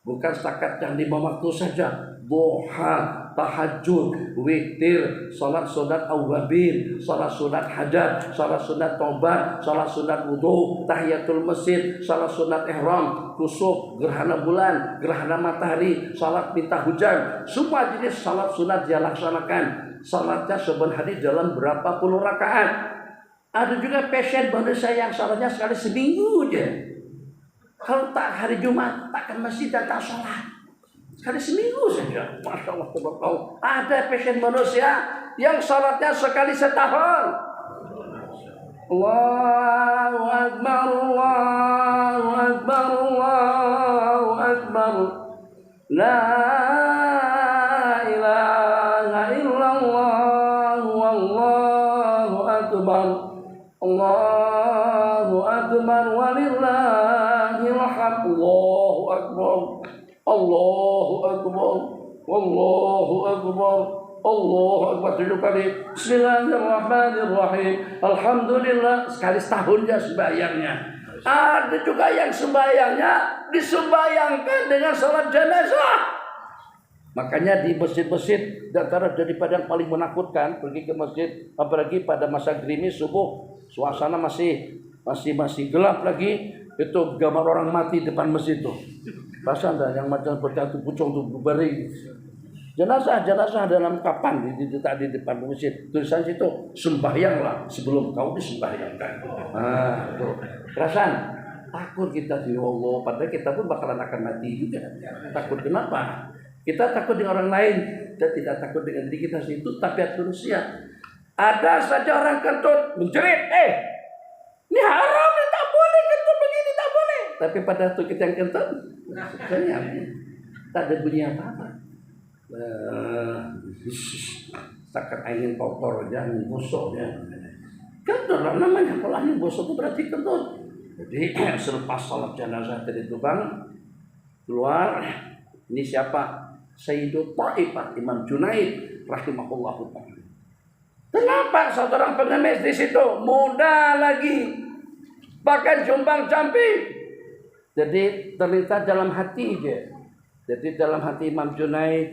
Bukan setakat yang 5 waktu saja. Duha, tahajud, witir, salat sunat awwabin, salat sunat hajat, salat sunat taubat, salat sunat wudu, tahiyatul masjid, salat sunat ihram, kusuf, gerhana bulan, gerhana matahari, salat minta hujan. Semua jenis salat sunat dia laksanakan. Salatnya saban hari dalam berapa puluh rakaat. Ada juga pasien manusia yang salatnya sekali seminggu aja. Kalau tak hari Jumat, tak ke masjid dan tak sholat. Sekali seminggu saja. Masya Allah, ada pasien manusia yang salatnya sekali setahun. Allahu Akbar, Allahu Akbar, Allahu Akbar. La ilaha illallah, wallahu akbar. Allahu Akbar walillahil hamd. Allahu Akbar. Allahu Akbar. Wallahu Akbar. Allahu Akbar 7 kali. Bismillahirrahmanirrahim. Alhamdulillah. Sekali setahun ya sembahyangnya. Ada juga yang sembahyangnya disembayangkan dengan salat jenazah. Makanya di masjid-masjid antara daripada yang paling menakutkan pergi ke masjid, apalagi pada masa gerimis subuh, suasana masih gelap lagi, itu gambar orang mati depan masjid itu. Pasang dah yang macam berjatuh pucung tuh berbaring. Jenazah dalam kapan diletak di depan masjid. Tulisan situ, sembahyanglah sebelum kau disembahyangkan. Tuh. Perasaan takut kita di Allah, padahal kita pun bakalan akan mati juga. Takut kenapa? Kita takut dengan orang lain, kita tidak takut dengan diri kita sendiri. Itu tabiat manusia. Ada saja orang kentut menjerit, ini haram, ini tak boleh, kentut begini tak boleh. Tapi pada waktu kita yang kentut, senyap, tak ada bunyi apa-apa. Setakat angin kotor aja, angin busuk ya. Kentut lah namanya, kalau angin busuk itu berarti kentut. Jadi selepas salat jenazah dari Tuban keluar, ini siapa? Sayyidul Taifah Imam Junaid rahimahullahu ta'ala. Kenapa seorang pengemis di situ? Muda lagi, bahkan jumbang camping. Jadi terlintas dalam hati dia. Jadi dalam hati Imam Junaid,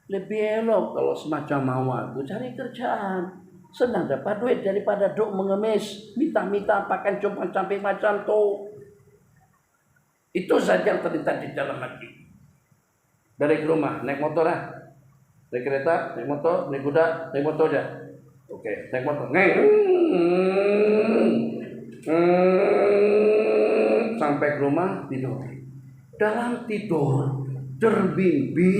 lebih elok kalau semacam mawar itu cari kerjaan, senang dapat duit daripada duk mengemis, minta-minta pakai jumbang camping macam tu. Itu saja yang terlintas di dalam hati. Dari rumah naik motor lah, naik kereta, naik motor, naik kuda, naik motor aja. Oke, naik motor, sampai ke rumah tidur. Dalam tidur termimpi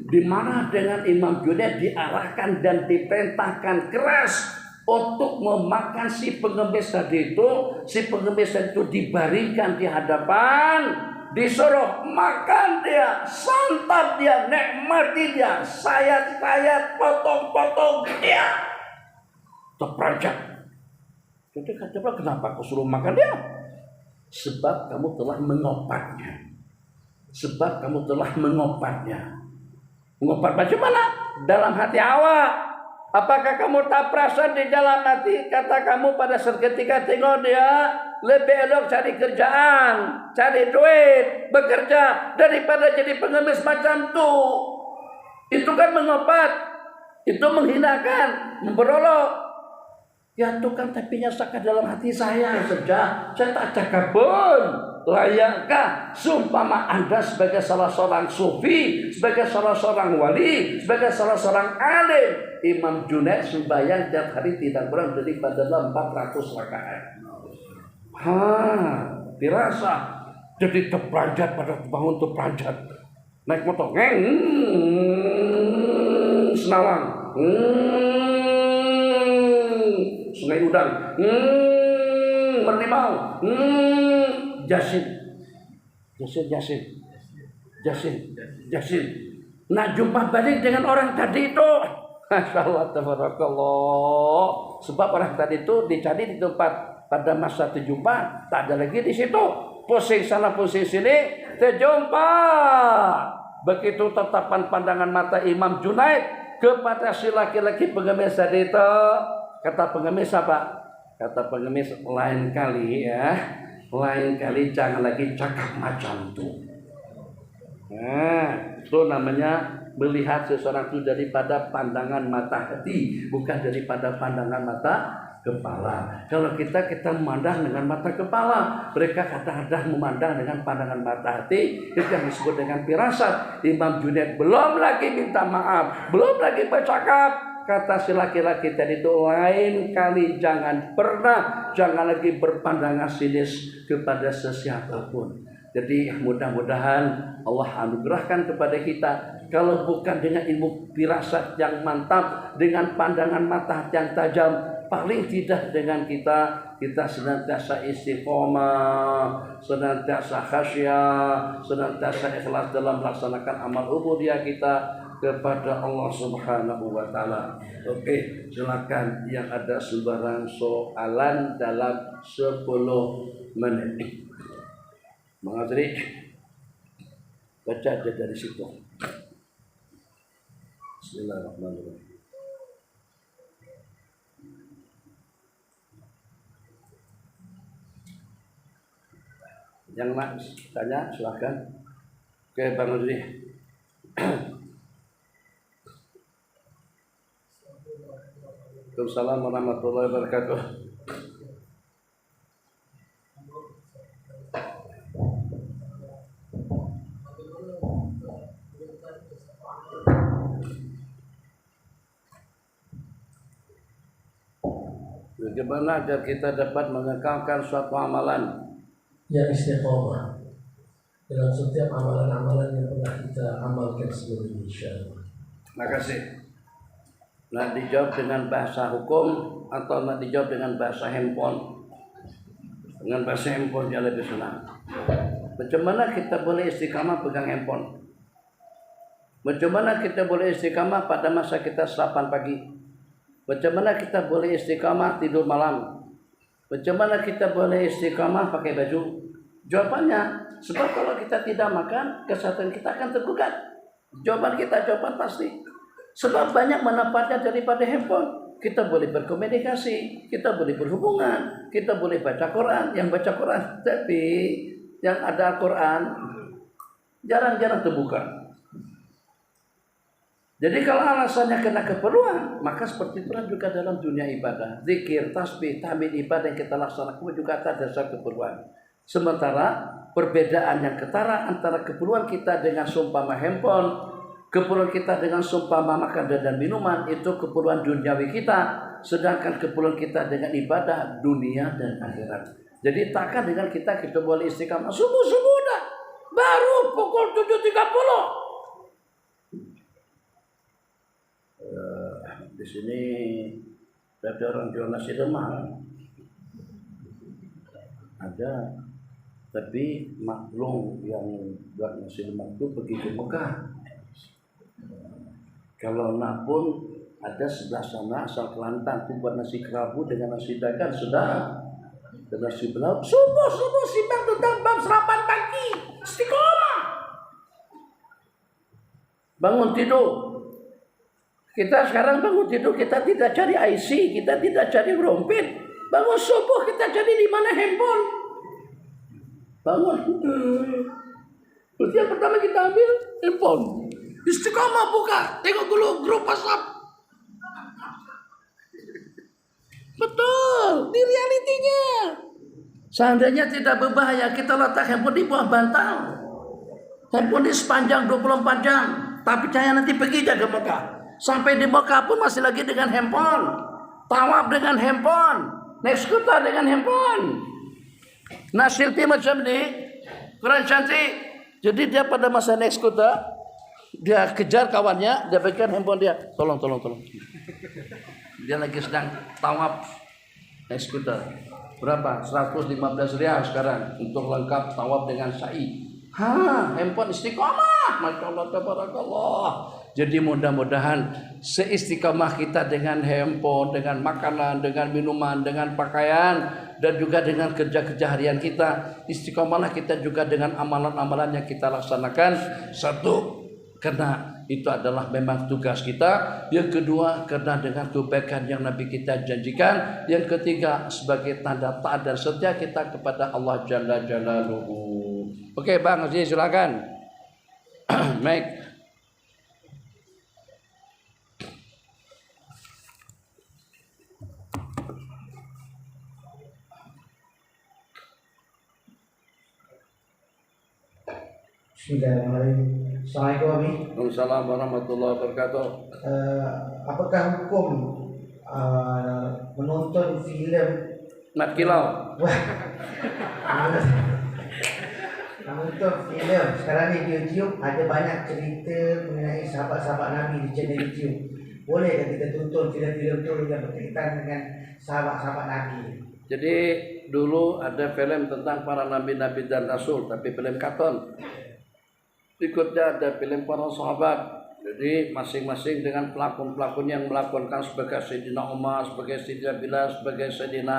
di mana dengan Imam Junaid diarahkan dan diperintahkan keras untuk memakan si pengemis tadi itu. Si pengemis tadi itu dibaringkan di hadapan. Disuruh makan dia, santap dia, nikmati dia, sayat-sayat, potong-potong dia. Terperanjat. Jadi kata Pak, kenapa kau suruh makan dia? Sebab kamu telah mengopatnya. Sebab kamu telah mengopatnya. Mengopat bagaimana? Dalam hati awak. Apakah kamu tak perasan di dalam hati kata kamu pada seketika tengok dia lebih elok cari kerjaan, cari duit, bekerja daripada jadi pengemis macam tu. Itu kan mengopat, itu menghinakan, memperolok. Ya Tuhan, tapi nyasakan dalam hati saya saja. Saya tak cakap pun. Layakkah sumpama Anda sebagai salah seorang sufi, sebagai salah seorang wali, sebagai salah seorang alim, Imam Junaid sembahyang tiap hari tidak kurang daripada 400 rakaat. Dirasa jadi terperanjat pada bangun terperanjat. Naik motor, senalang, sungai udang, merlimau, Jasin. Nah, jumpa balik dengan orang tadi itu. Masya Allah, tabarakallah. Sebab orang tadi itu dicari di tempat pada masa terjumpa, tak ada lagi di situ. Pusing sana, pusing sini, terjumpa. Begitu tatapan pandangan mata Imam Junaid kepada si laki-laki pengemis tadi itu. Kata pengemis apa? Kata pengemis, lain kali ya. Lain kali jangan lagi cakap macam tu. Nah, itu namanya melihat seseorang itu daripada pandangan mata hati, bukan daripada pandangan mata kepala. Kalau kita memandang dengan mata kepala, mereka kadang-kadang memandang dengan pandangan mata hati, itu yang disebut dengan firasat. Imam Junaid belum lagi minta maaf, belum lagi bercakap. Kata si laki-laki tadi itu, lain kali jangan lagi berpandangan sinis kepada sesiapapun. Jadi mudah-mudahan Allah anugerahkan kepada kita, kalau bukan dengan ilmu firasat yang mantap, dengan pandangan mata yang tajam, paling tidak dengan kita senantiasa istiqomah, senantiasa khasyah, senantiasa ikhlas dalam melaksanakan amal ubudiyah kita kepada Allah Subhanahu wa taala. Oke, silakan yang ada sembarang soalan dalam 10 menit. Mengadri baca aja dari situ. Bismillahirrahmanirrahim. Yang nak tanya silakan. Oke, Bang Adri. Waalaikumsalam warahmatullahi wabarakatuh. Bagaimana agar kita dapat mengekalkan suatu amalan yang istiqomah dalam setiap amalan-amalan yang pernah kita amalkan sebelumnya, insyaallah. Makasih. Nak dijawab dengan bahasa hukum atau nak dijawab dengan bahasa handphone? Dengan bahasa handphone yang lebih senang. Macam mana kita boleh istiqamah pegang handphone? Macam mana kita boleh istiqamah pada masa kita sarapan pagi? Macam mana kita boleh istiqamah tidur malam? Macam mana kita boleh istiqamah pakai baju? Jawabannya, sebab kalau kita tidak makan, kesehatan kita akan tergugat. Jawaban kita jawaban pasti. Sebab banyak manfaatnya daripada handphone. Kita boleh berkomunikasi, kita boleh berhubungan, kita boleh baca Quran. Yang baca Quran, tapi yang ada Quran jarang-jarang terbuka. Jadi kalau alasannya kena keperluan, maka seperti itu juga dalam dunia ibadah. Zikir, tasbih, tahmid, ibadah yang kita laksanakan juga ada dasar keperluan. Sementara perbedaan yang ketara antara keperluan kita dengan seumpama handphone, keperluan kita dengan seumpama makan dan minuman, itu keperluan duniawi kita. Sedangkan keperluan kita dengan ibadah, dunia dan akhirat. Jadi takkan dengan kita boleh istiqamah subuh-subuh dah, baru pukul 7.30. Di sini ada orang jual nasi lemak, ada, tapi maklum yang buat nasi lemak itu pergi ke Mekah. Kalau nak pun Ada sebelah sana asal Kelantan tuh buat nasi kerabu dengan nasi dagang sudah. Dan nasi belauk subuh simbang tentang bab sarapan pagi istiqomah. Bangun tidur. Kita sekarang bangun tidur kita tidak cari IC, kita tidak cari rompet. Bangun subuh kita cari di mana handphone. Bangun. Terus yang pertama kita ambil handphone. Istiqomah buka, tengok dulu grup WhatsApp. Betul, di realitinya. Seandainya tidak berbahaya, kita letak handphone di bawah bantal. Handphone di sepanjang 24 jam. Tapi saya nanti pergi jaga Mekah. Sampai di Mekah pun masih lagi dengan handphone. Tawaf dengan handphone. Naik skuter dengan handphone. Nah selfie macam ni, kurang cantik. Jadi dia pada masa naik skuter, dia kejar kawannya, dia pegang handphone dia. Tolong. Dia lagi sedang tawaf naik skuter. Berapa? 115 rial sekarang untuk lengkap tawaf dengan sa'i. Handphone istiqamah. Masya Allah, tabarakallah. Jadi mudah-mudahan seistiqamah kita dengan handphone, dengan makanan, dengan minuman, dengan pakaian, dan juga dengan kerja-kerja harian kita. Istiqamahlah kita juga dengan amalan-amalan yang kita laksanakan. Satu, karena itu adalah memang tugas kita. Yang kedua, karena dengan kebaikan yang Nabi kita janjikan. Yang ketiga, sebagai tanda taat dan setia kita kepada Allah Jalla Jalaluhu. Oke Bang Haji, silakan. Baik. Bismillahirrahmanirrahim. Assalamualaikum Abi. Waalaikumsalam warahmatullahi wabarakatuh. Apakah hukum menonton filem Mat Kilau. menonton filem sekarang ni di YouTube ada banyak cerita mengenai sahabat-sahabat Nabi di channel YouTube. Boleh tak kita tonton filem-filem tu yang berkaitan dengan sahabat-sahabat Nabi? Jadi dulu ada film tentang para nabi-nabi dan rasul, tapi film kartun. Berikutnya ada film para sahabat. Jadi masing-masing dengan pelakon-pelakon yang melakonkan sebagai Sayyidina Umar, sebagai Sayyidina Bilal, sebagai Sayyidina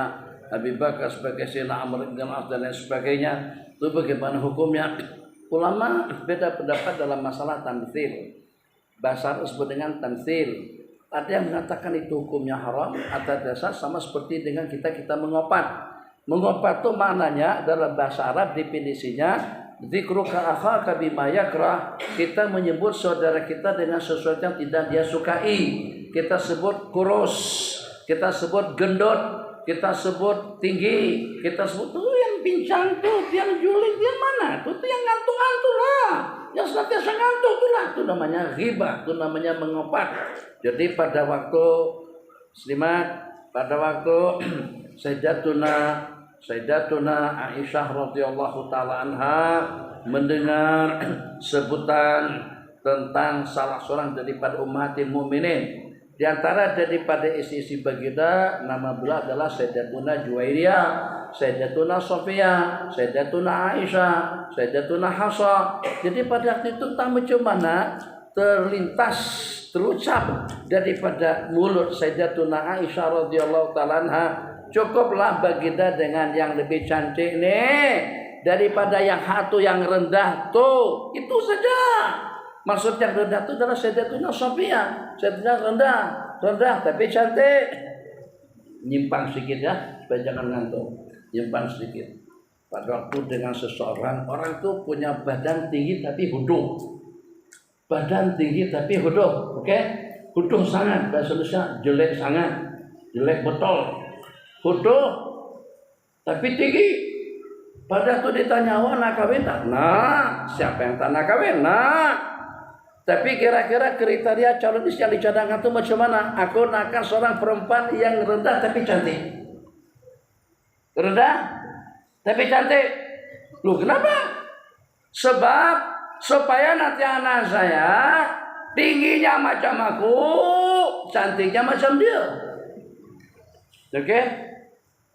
Abi Bakar, sebagai Sayyidina Amr bin As dan lain sebagainya. Itu bagaimana hukumnya? Ulama beda pendapat dalam masalah tamtsil. Bahasa Arab disebut dengan tamtsil. Ada yang mengatakan itu hukumnya haram atas dasar sama seperti dengan kita mengopat. Mengopat itu maknanya dalam bahasa Arab definisinya dzikruka akhaka bima yakrah. Kita menyebut saudara kita dengan sesuatu yang tidak dia sukai. Kita sebut kurus, kita sebut gendut, kita sebut tinggi, kita sebut tuh yang pincang tuh, yang juling, yang mana? Tuh yang ngantuk-ngantuk lah, yang senantiasa ngantuk tuh lah. Itu namanya ghibah, itu namanya mengopat. Jadi pada waktu Sayyidatuna Aisyah radhiyallahu taala anha mendengar sebutan tentang salah seorang daripada ummatil mukminin. Di antara daripada isi-isi baginda, nama beliau adalah Sayyidatuna Juwairiyah, Sayyidatuna Sofia, Sayyidatuna Aisyah, Sayyidatuna Hafsah. Jadi pada waktu itu entah macam mana terucap daripada mulut Sayyidatuna Aisyah radhiyallahu taala anha, cukuplah baginda dengan yang lebih cantik nih daripada yang satu yang rendah tuh. Itu saja. Maksud yang rendah itu adalah Sayyidatuna Sofia. Sayyidatuna rendah tapi cantik. Nyimpang sedikit ya, supaya jangan ngantuk. Nyimpang sedikit. Pada waktu dengan seseorang, orang itu punya badan tinggi tapi huduh. Badan tinggi tapi huduh, oke? Huduh sangat, bahasa Indonesia jelek sangat, jelek betul. Huduh tapi tinggi. Pada itu ditanya, "Wah, nak kawin tak?" Nah, siapa yang tak nak kawin? Nah. Tapi kira-kira kriteria calon istri yang dicadangkan itu macam mana? Aku nakkan seorang perempuan yang rendah tapi cantik. Rendah tapi cantik. Loh, kenapa? Sebab supaya nanti anak saya tingginya macam aku, cantiknya macam dia. Oke?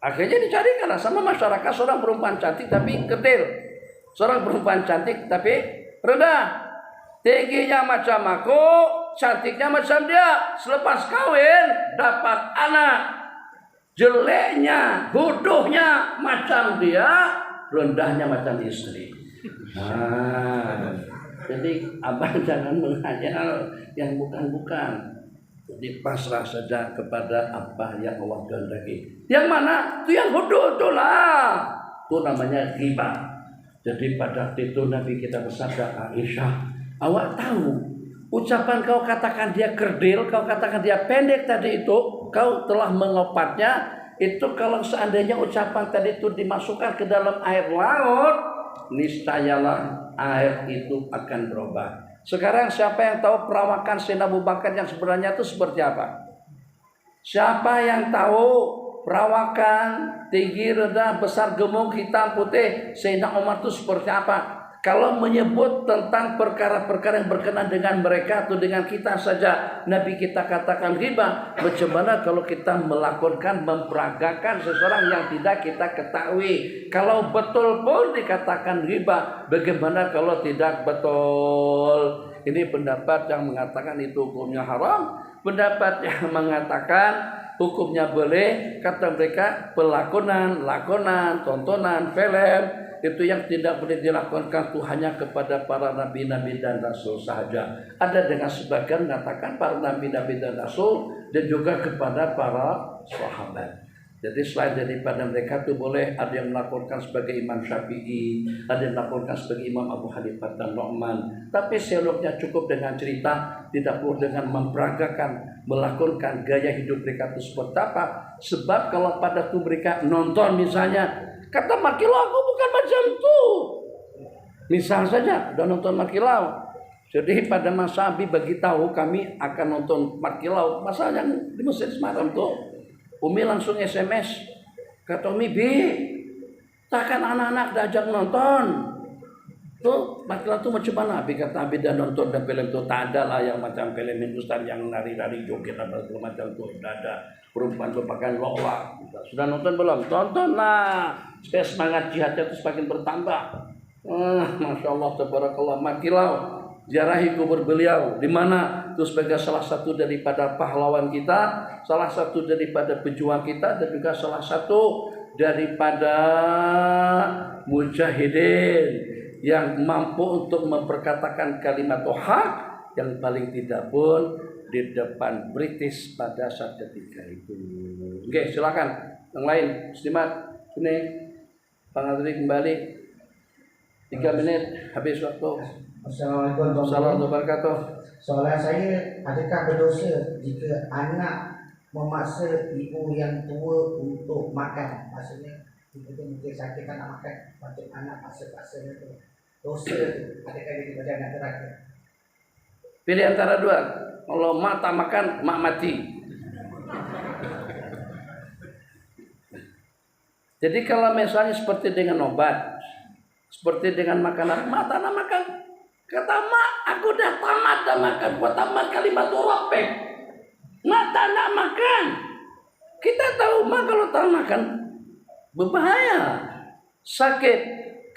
Akhirnya dicarikan sama masyarakat seorang perempuan cantik tapi kecil, seorang perempuan cantik tapi rendah, tingginya macam aku, cantiknya macam dia, selepas kawin dapat anak, jeleknya, bodohnya macam dia, rendahnya macam istri. Nah, jadi abang jangan menghayal yang bukan-bukan. Jadi pasrah saja kepada apa yang Allah kehendaki. Yang mana? Itu yang bodoh itulah. Itu namanya ghibah. Jadi pada itu Nabi kita bersabda, Aisyah, awak tahu ucapan kau katakan dia kerdil, kau katakan dia pendek tadi itu, kau telah mengopatnya. Itu kalau seandainya ucapan tadi itu dimasukkan ke dalam air laut, niscayalah air itu akan berubah. Sekarang siapa yang tahu perawakan Sayyidina Abu Bakar yang sebenarnya itu seperti apa? Siapa yang tahu perawakan tinggi, rendah, besar, gemuk, hitam, putih Sayyidina Umar itu seperti apa? Kalau menyebut tentang perkara-perkara yang berkenaan dengan mereka atau dengan kita saja, Nabi kita katakan ghibah. Bagaimana kalau kita melakukan, memperagakan seseorang yang tidak kita ketahui? Kalau betul pun dikatakan ghibah, bagaimana kalau tidak betul? Ini pendapat yang mengatakan itu hukumnya haram, pendapat yang mengatakan hukumnya boleh. Kata mereka pelakonan, lakonan, tontonan, film itu yang tidak boleh dilakukan itu hanya kepada para nabi-nabi dan rasul sahaja. Ada dengan sebagian mengatakan para nabi-nabi dan rasul dan juga kepada para sahabat. Jadi selain daripada mereka itu boleh, ada yang melakukan sebagai Imam Syafi'i, ada yang melakukan sebagai Imam Abu Hanifah dan Nu'man. Tapi seloknya cukup dengan cerita, tidak perlu dengan memperagakan, melakukan gaya hidup mereka itu seperti apa. Sebab kalau pada itu mereka nonton misalnya, kata Makilau aku bukan macam itu. Misal saja udah nonton Makilau. Jadi pada masa Abi bagi tahu kami akan nonton Makilau. Masa yang di Masjid Semarang tuh. Umi langsung SMS. Kata Umi, Bi, takkan anak-anak diajak nonton. Tuh Makilau tuh macam mana? Abi kata Abi dah nonton dan film tuh tak ada lah yang macam film Hindustan yang nari-nari joget apa segala macam tuh. Tidak ada. Perempuan berpakaian lawak. Sudah nonton belum? Tontonlah. Supaya semangat jihadnya itu semakin bertambah. Masya Allah, tabarakallah. Makilau, ziarahi kubur beliau. Di mana? Itu sebagai salah satu daripada pahlawan kita, salah satu daripada pejuang kita, dan juga salah satu daripada mujahidin yang mampu untuk memperkatakan kalimat hak yang paling tidak pun di depan British pada saat ketika itu. Oke, silakan yang lain. Muslimat, ini Bang Adri kembali 3 menit habis waktu. Assalamualaikum Assalamualaikum warahmatullahi wabarakatuh. Soalan saya, adakah berdosa jika anak memaksa ibu yang tua untuk makan? Maksudnya ibu tu mungkin sakit tak nak makan, macam anak paksa-paksa itu. Dosa tu, adakah dia daripada anak neraka? Pilih antara dua. Kalau mak tak makan, mak mati. Jadi kalau misalnya seperti dengan obat, seperti dengan makanan, mak tak nak makan. Kata mak, aku dah tamat dah makan. Buat tamat kalimat rapek. Mak tak nak makan. Kita tahu mak kalau tak makan berbahaya. Sakit,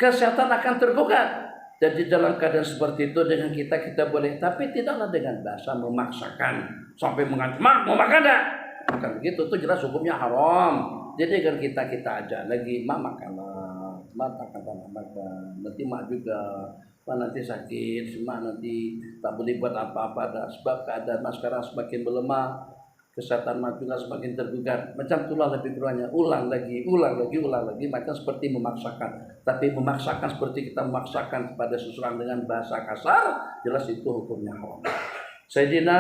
kesehatan akan tergugat. Jadi dalam keadaan seperti itu dengan kita boleh, tapi tidaklah dengan bahasa memaksakan sampai mengancam, mak mau makan tak? Bukan begitu, itu jelas hukumnya haram. Jadi kan kita aja lagi, mak makanlah, mak akan makan, nanti mak juga, mak nanti sakit, mak nanti tak boleh buat apa-apa dah. Sebab keadaan mak sekarang semakin melemah, kesehatan mak juga semakin tergugat. Macam itulah lebih kurangnya, ulang lagi, macam seperti memaksakan. Tapi memaksakan seperti kita memaksakan kepada seseorang dengan bahasa kasar, jelas itu hukumnya haram. Sayyidina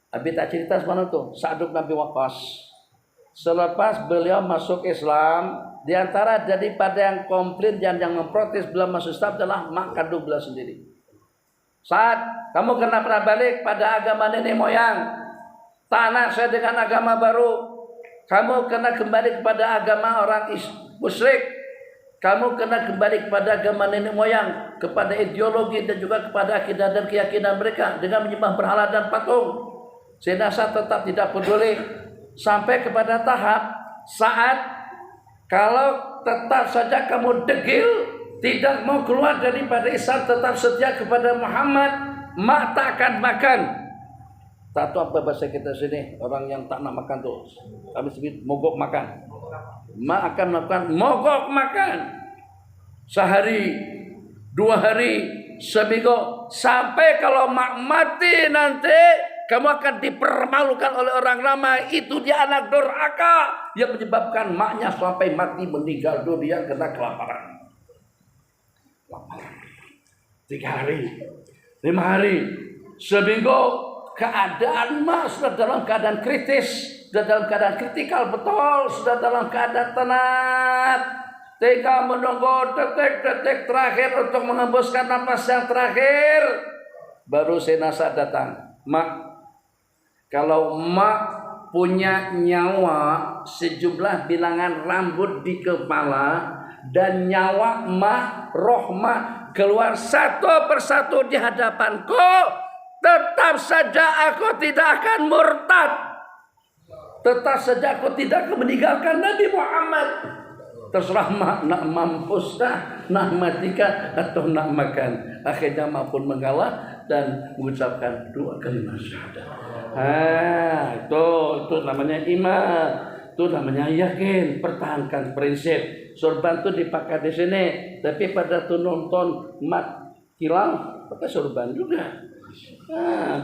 Abi tak cerita semana tuh, Sa'd bin Abi Waqqas. Selepas beliau masuk Islam, di antara daripada yang komplain dan yang memprotes beliau masuk Islam adalah mak kandung beliau sendiri. Saat kamu pernah balik pada agama nenek moyang, tanah saya dengan agama baru, kamu kena kembali kepada agama orang musyrik, kamu kena kembali kepada agama nenek moyang, kepada ideologi dan juga kepada akidah dan keyakinan mereka dengan menyembah berhala dan patung. Sayyidina Sa'd tetap tidak peduli sampai kepada tahap saat kalau tetap saja kamu degil tidak mau keluar daripada Islam, tetap setia kepada Muhammad, mak tak akan makan. Tak tahu apa bahasa kita sini, orang yang tak nak makan tuh kami sebut mogok makan. Mak akan melakukan mogok makan sehari, 2 hari, seminggu, sampai kalau mak mati nanti kamu akan dipermalukan oleh orang ramai. Itu dia anak durhaka yang menyebabkan maknya sampai mati meninggal dunia karena kelaparan. 3 hari, 5 hari, seminggu, keadaan mak sudah dalam keadaan kritis, sudah dalam keadaan kritikal betul, sudah dalam keadaan tenat, tinggal menunggu detik-detik terakhir untuk mengembuskan napas yang terakhir. Baru jenazah datang. Mak, kalau mak punya nyawa sejumlah bilangan rambut di kepala dan nyawa mak, roh mak keluar satu persatu di hadapanku, tetap saja aku tidak akan murtad. Tetap saja aku tidak akan meninggalkan Nabi Muhammad. Terserah mak nak mampus dah, nak matikah atau nak makan. Akhirnya mak pun mengalah dan mengucapkan 2 kalimat syahadat. Itu namanya iman. Itu namanya yakin, pertahankan prinsip. Sorban itu dipakai di sini, tapi pada tuh nonton mat hilang pakai sorban juga.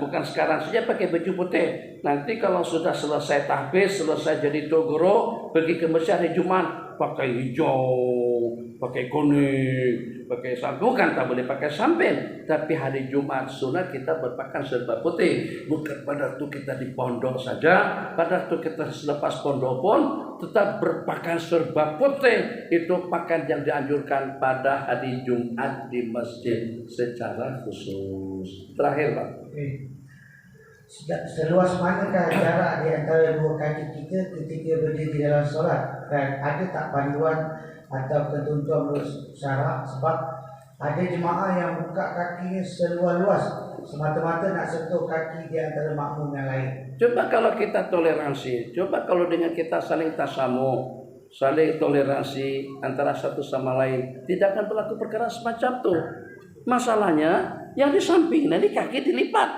Bukan sekarang saja pakai baju putih. Nanti kalau sudah selesai tahfiz, selesai jadi togoro, pergi ke masjid hari Jumat pakai hijau, pakai kuning, pakai samping. Bukan tak boleh pakai samping, tapi hari Jumat sunat kita berpakaian serba putih. Bukan pada waktu kita di pondok saja, pada waktu kita selepas pondok pun tetap berpakaian serba putih. Itu pakaian yang dianjurkan pada hari Jumat di masjid secara khusus. Terakhir Pak, seluas manakah jarak di antara 2 kaki kita ketika berdiri dalam solat? Dan ada tak panduan atau ketentuan syarak? Sebab ada jemaah yang buka kakinya seluas-luas semata-mata nak sentuh kaki di antara makmum yang lain. Coba kalau kita toleransi, coba kalau dengan kita saling tasamu, saling toleransi antara satu sama lain, tidak akan berlaku perkara semacam itu. Masalahnya yang di samping nanti kaki dilipat,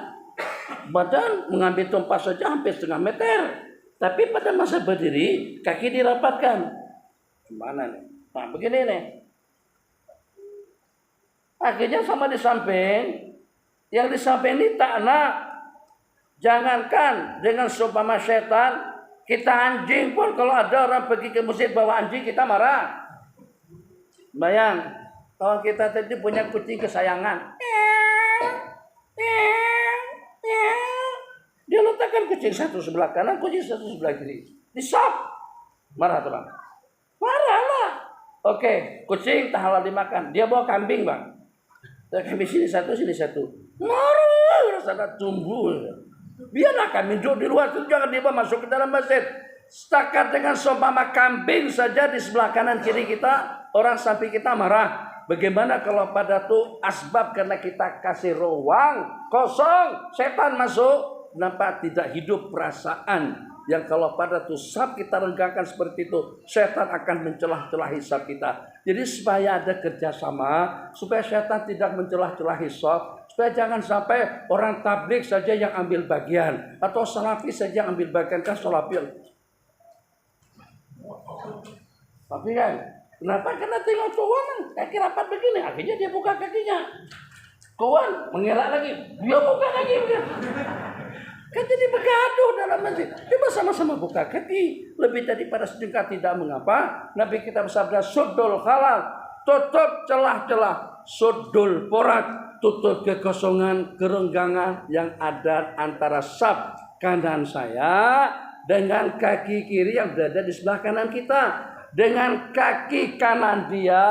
badan mengambil tempat saja hampir 1/2 meter, tapi pada masa berdiri kaki dirapatkan. Gimana nih? Nah begini nih, akhirnya sama di samping, yang di samping ini tak nak. Jangankan dengan seumpama setan, kita anjing pun kalau ada orang pergi ke masjid bawa anjing kita marah. Bayang, kawan kita tadi punya kucing kesayangan. Dia letakkan kucing satu sebelah kanan, kucing satu sebelah kiri. Disop. Marah tuh Bang. Marah lah. Oke, kucing tak halal dimakan. Dia bawa kambing Bang. Kambing sini satu, sini satu. Marah, rasa tumbuh. Biarlah kambing duduk di luar, jangan dibawa masuk ke dalam masjid. Setakat dengan seumpama kambing saja di sebelah kanan kiri kita, orang samping kita marah. Bagaimana kalau pada tuh asbab karena kita kasih ruang kosong, setan masuk, kenapa tidak hidup perasaan yang kalau pada tuh sab kita renggangkan seperti itu, setan akan mencelah-celah hisab kita. Jadi supaya ada kerjasama, supaya setan tidak mencelah-celah hisab, supaya jangan sampai orang tabligh saja yang ambil bagian atau salafi saja yang ambil bagian. Kan salafi tapi kan kenapa? Karena tengok kawan kaki rapat begini, akhirnya dia buka kakinya. Kawan mengelak lagi, dia buka kaki. Kan jadi bergaduh dalam masjid. Coba sama-sama buka kaki. Lebih daripada sedekah tidak mengapa. Nabi kita bersabda, suddul halal, tutup celah-celah. Suddul porat, tutup kekosongan, kerenggangan yang ada antara saf kanan saya dengan kaki kiri yang berada di sebelah kanan kita. Dengan kaki kanan dia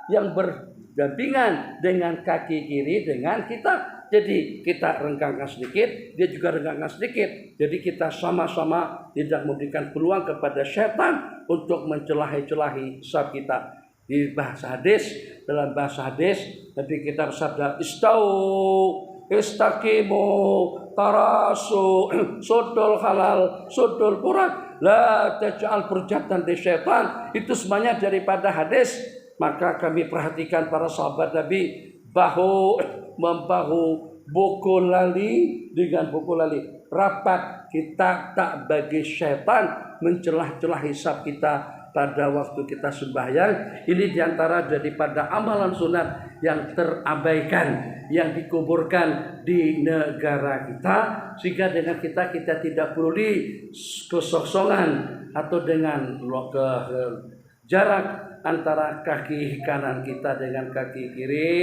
yang berdampingan dengan kaki kiri dengan kita. Jadi kita renggangkan sedikit, dia juga renggangkan sedikit. Jadi kita sama-sama tidak memberikan peluang kepada setan untuk mencelahi-celahi saf kita. Di bahasa hadis, dalam bahasa hadis, Nabi kita bersabda, istau, istaqimu, tarasu, sudul halal, sudul purat, la taj'al furjatan di setan. Itu semuanya daripada hadis. Maka kami perhatikan para sahabat Nabi bahu membahu buku lali dengan buku lali. Rapat kita tak bagi setan mencelah-celah hisab kita pada waktu kita sembahyang. Ini diantara daripada amalan sunat yang terabaikan, yang dikuburkan di negara kita, sehingga dengan kita tidak perlu kesosongan atau dengan jarak antara kaki kanan kita dengan kaki kiri.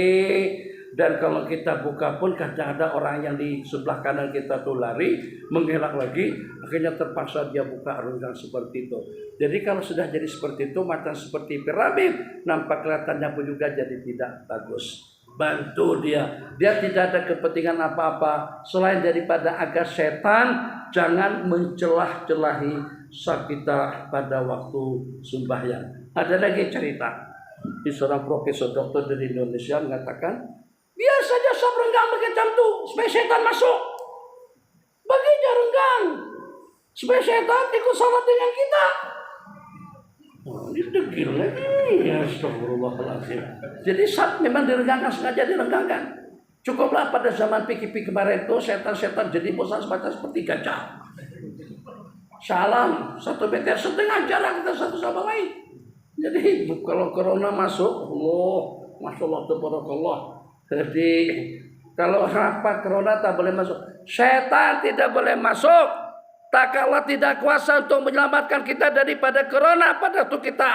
Dan kalau kita buka pun kadang ada orang yang di sebelah kanan kita tuh lari mengelak lagi, akhirnya terpaksa dia buka renggang seperti itu. Jadi kalau sudah jadi seperti itu, macam seperti piramid, nampak kelihatannya pun juga jadi tidak bagus. Bantu dia tidak ada kepentingan apa-apa selain daripada agar setan jangan mencelah-celahi kita pada waktu sembahyang. Ada lagi cerita, di seorang profesor dokter dari Indonesia mengatakan, biar saja sop renggang macam tu, supaya setan masuk. Bagi dia renggang, supaya setan ikut salat dengan kita. Ini degil lagi. Ya astagfirullahaladzim. Jadi saat memang direnggangkan, sengaja direnggangkan. Cukuplah pada zaman pikir-pikir kemarin itu setan-setan jadi bosan semacam seperti gajah. Salam, 1 meter setengah jarak kita satu sama lain. Jadi kalau corona masuk, Masya Allah, tabarakallah. Jadi kalau rapat corona tak boleh masuk, setan tidak boleh masuk. Tak kalah tidak kuasa untuk menyelamatkan kita daripada corona, pada waktu kita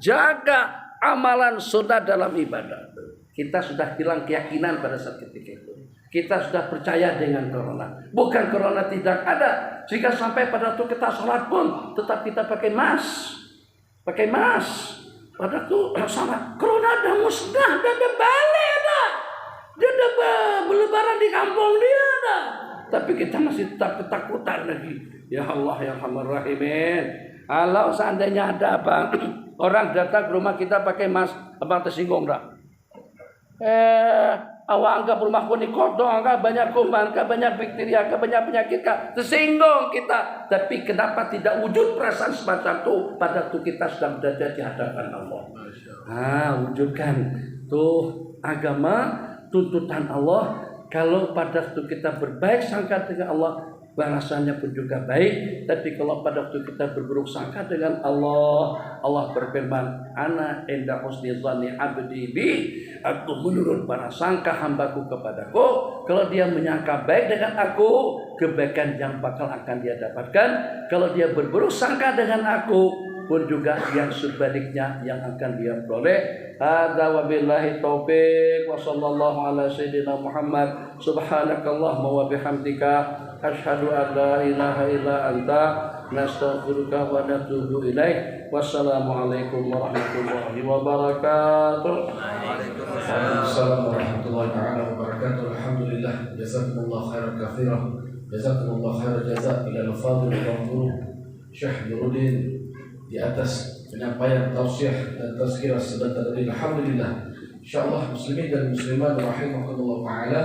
jaga amalan sunnah dalam ibadah. Kita sudah hilang keyakinan pada saat ketika itu. Kita sudah percaya dengan corona. Bukan corona tidak ada, sehingga sampai pada waktu kita sholat pun tetap kita pakai mask. Pakai mask. Pada waktu sholat, corona dah musnah, dah balik dah. Dia dah berlebaran di kampung dia dah. Tapi kita masih tetap ketakutan lagi. Ya Allah ya Rahman Rahimin. Kalau seandainya ada apa orang datang ke rumah kita pakai mask, abang tersinggung tak? Awak anggap rumahku ni kotor, kah banyak kuman, kah banyak bakteria, kah banyak penyakit, kah tersinggung kita. Tapi kenapa tidak wujud perasaan semacam itu pada waktu kita sedang berada di hadapan Allah? Wujudkan tuh agama, tuntutan Allah. Kalau pada waktu kita berbaik sangka dengan Allah, balasannya pun juga baik. Tapi kalau pada waktu kita berburuk sangka dengan Allah, Allah berfirman, ana inda husni dzanni abdi bi, aku menurut prasangka hambaku kepadaku. Kalau dia menyangka baik dengan aku, kebaikan yang bakal akan dia dapatkan. Kalau dia berburuk sangka dengan aku, pun juga yang sebaliknya yang akan dia peroleh. Hadza wabillahi taufiq wa sallallahu ala sayyidina Muhammad. Subhanakallahumma wa bihamdika asyhadu an la ilaha illa anta nastaghfiruka wa natubu ilaik. Wassalamualaikum warahmatullahi wabarakatuh. Waalaikumsalam warahmatullahi wabarakatuh. Alhamdulillah, jazakumullah khairan katsiran. Jazakumullah khairan jazaa ila al-fadhil al-ghamur Syekh Nuruddin di atas penyampaian tausiah dan tazkirah sebentar tadi. Alhamdulillah, insyaallah muslimin dan muslimat rahimakumullah taala,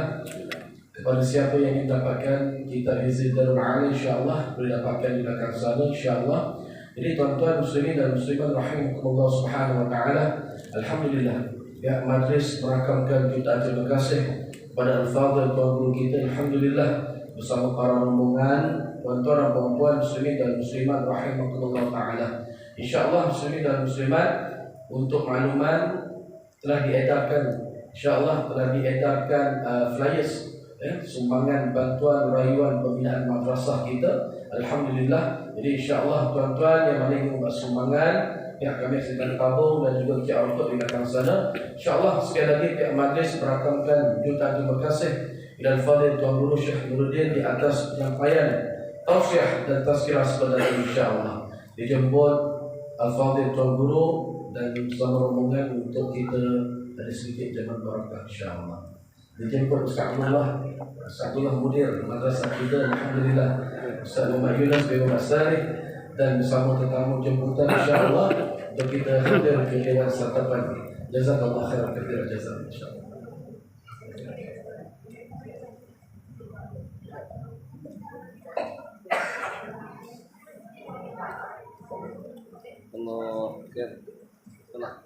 kepada siapa yang ingin dapatkan kitab Hizib Darul Ali, insyaallah boleh dapatkan di belakang sana insyaallah. Jadi tuan-tuan muslimin dan muslimat rahimakumullah subhanahu wa taala, alhamdulillah pihak majlis merakamkan jutaan terima kasih kepada al-fadhil tuan guru kita, alhamdulillah, bersama para rombongan tuan-tuan dan puan-puan muslimin dan muslimat rahimakumullah taala. InsyaAllah muslimin dan muslimat, untuk makluman telah diedarkan, insyaAllah telah diedarkan flyers sumbangan bantuan rayuan pembinaan madrasah kita. Alhamdulillah. Jadi insyaAllah tuan-tuan yang mana ingin membuat sumbangan, pihak kami sedang tabung dan juga pihak untuk di belakang sana. InsyaAllah sekali lagi pihak majlis merakamkan jutaan terima kasih Ilal Fadil Tuan Guru Syekh Nuruddin di atas penyampaian tausiah dan tazkirah sebenarnya insyaAllah. Dijemput Al-Fadhil Tuan Guru dan bersama rombongan untuk kita ada sedikit jaman barakah insyaAllah. Dijemput Ustaz Abdullah Mudir madrasah kita, alhamdulillah, Ustaz Muhammad Yunus bin Masari, dan bersama tetamu jemputan insyaAllah untuk kita hadir ke Dewan Santapan. Jazakallah khairan katsiran jazaa insyaAllah. Allah ya. Tenang.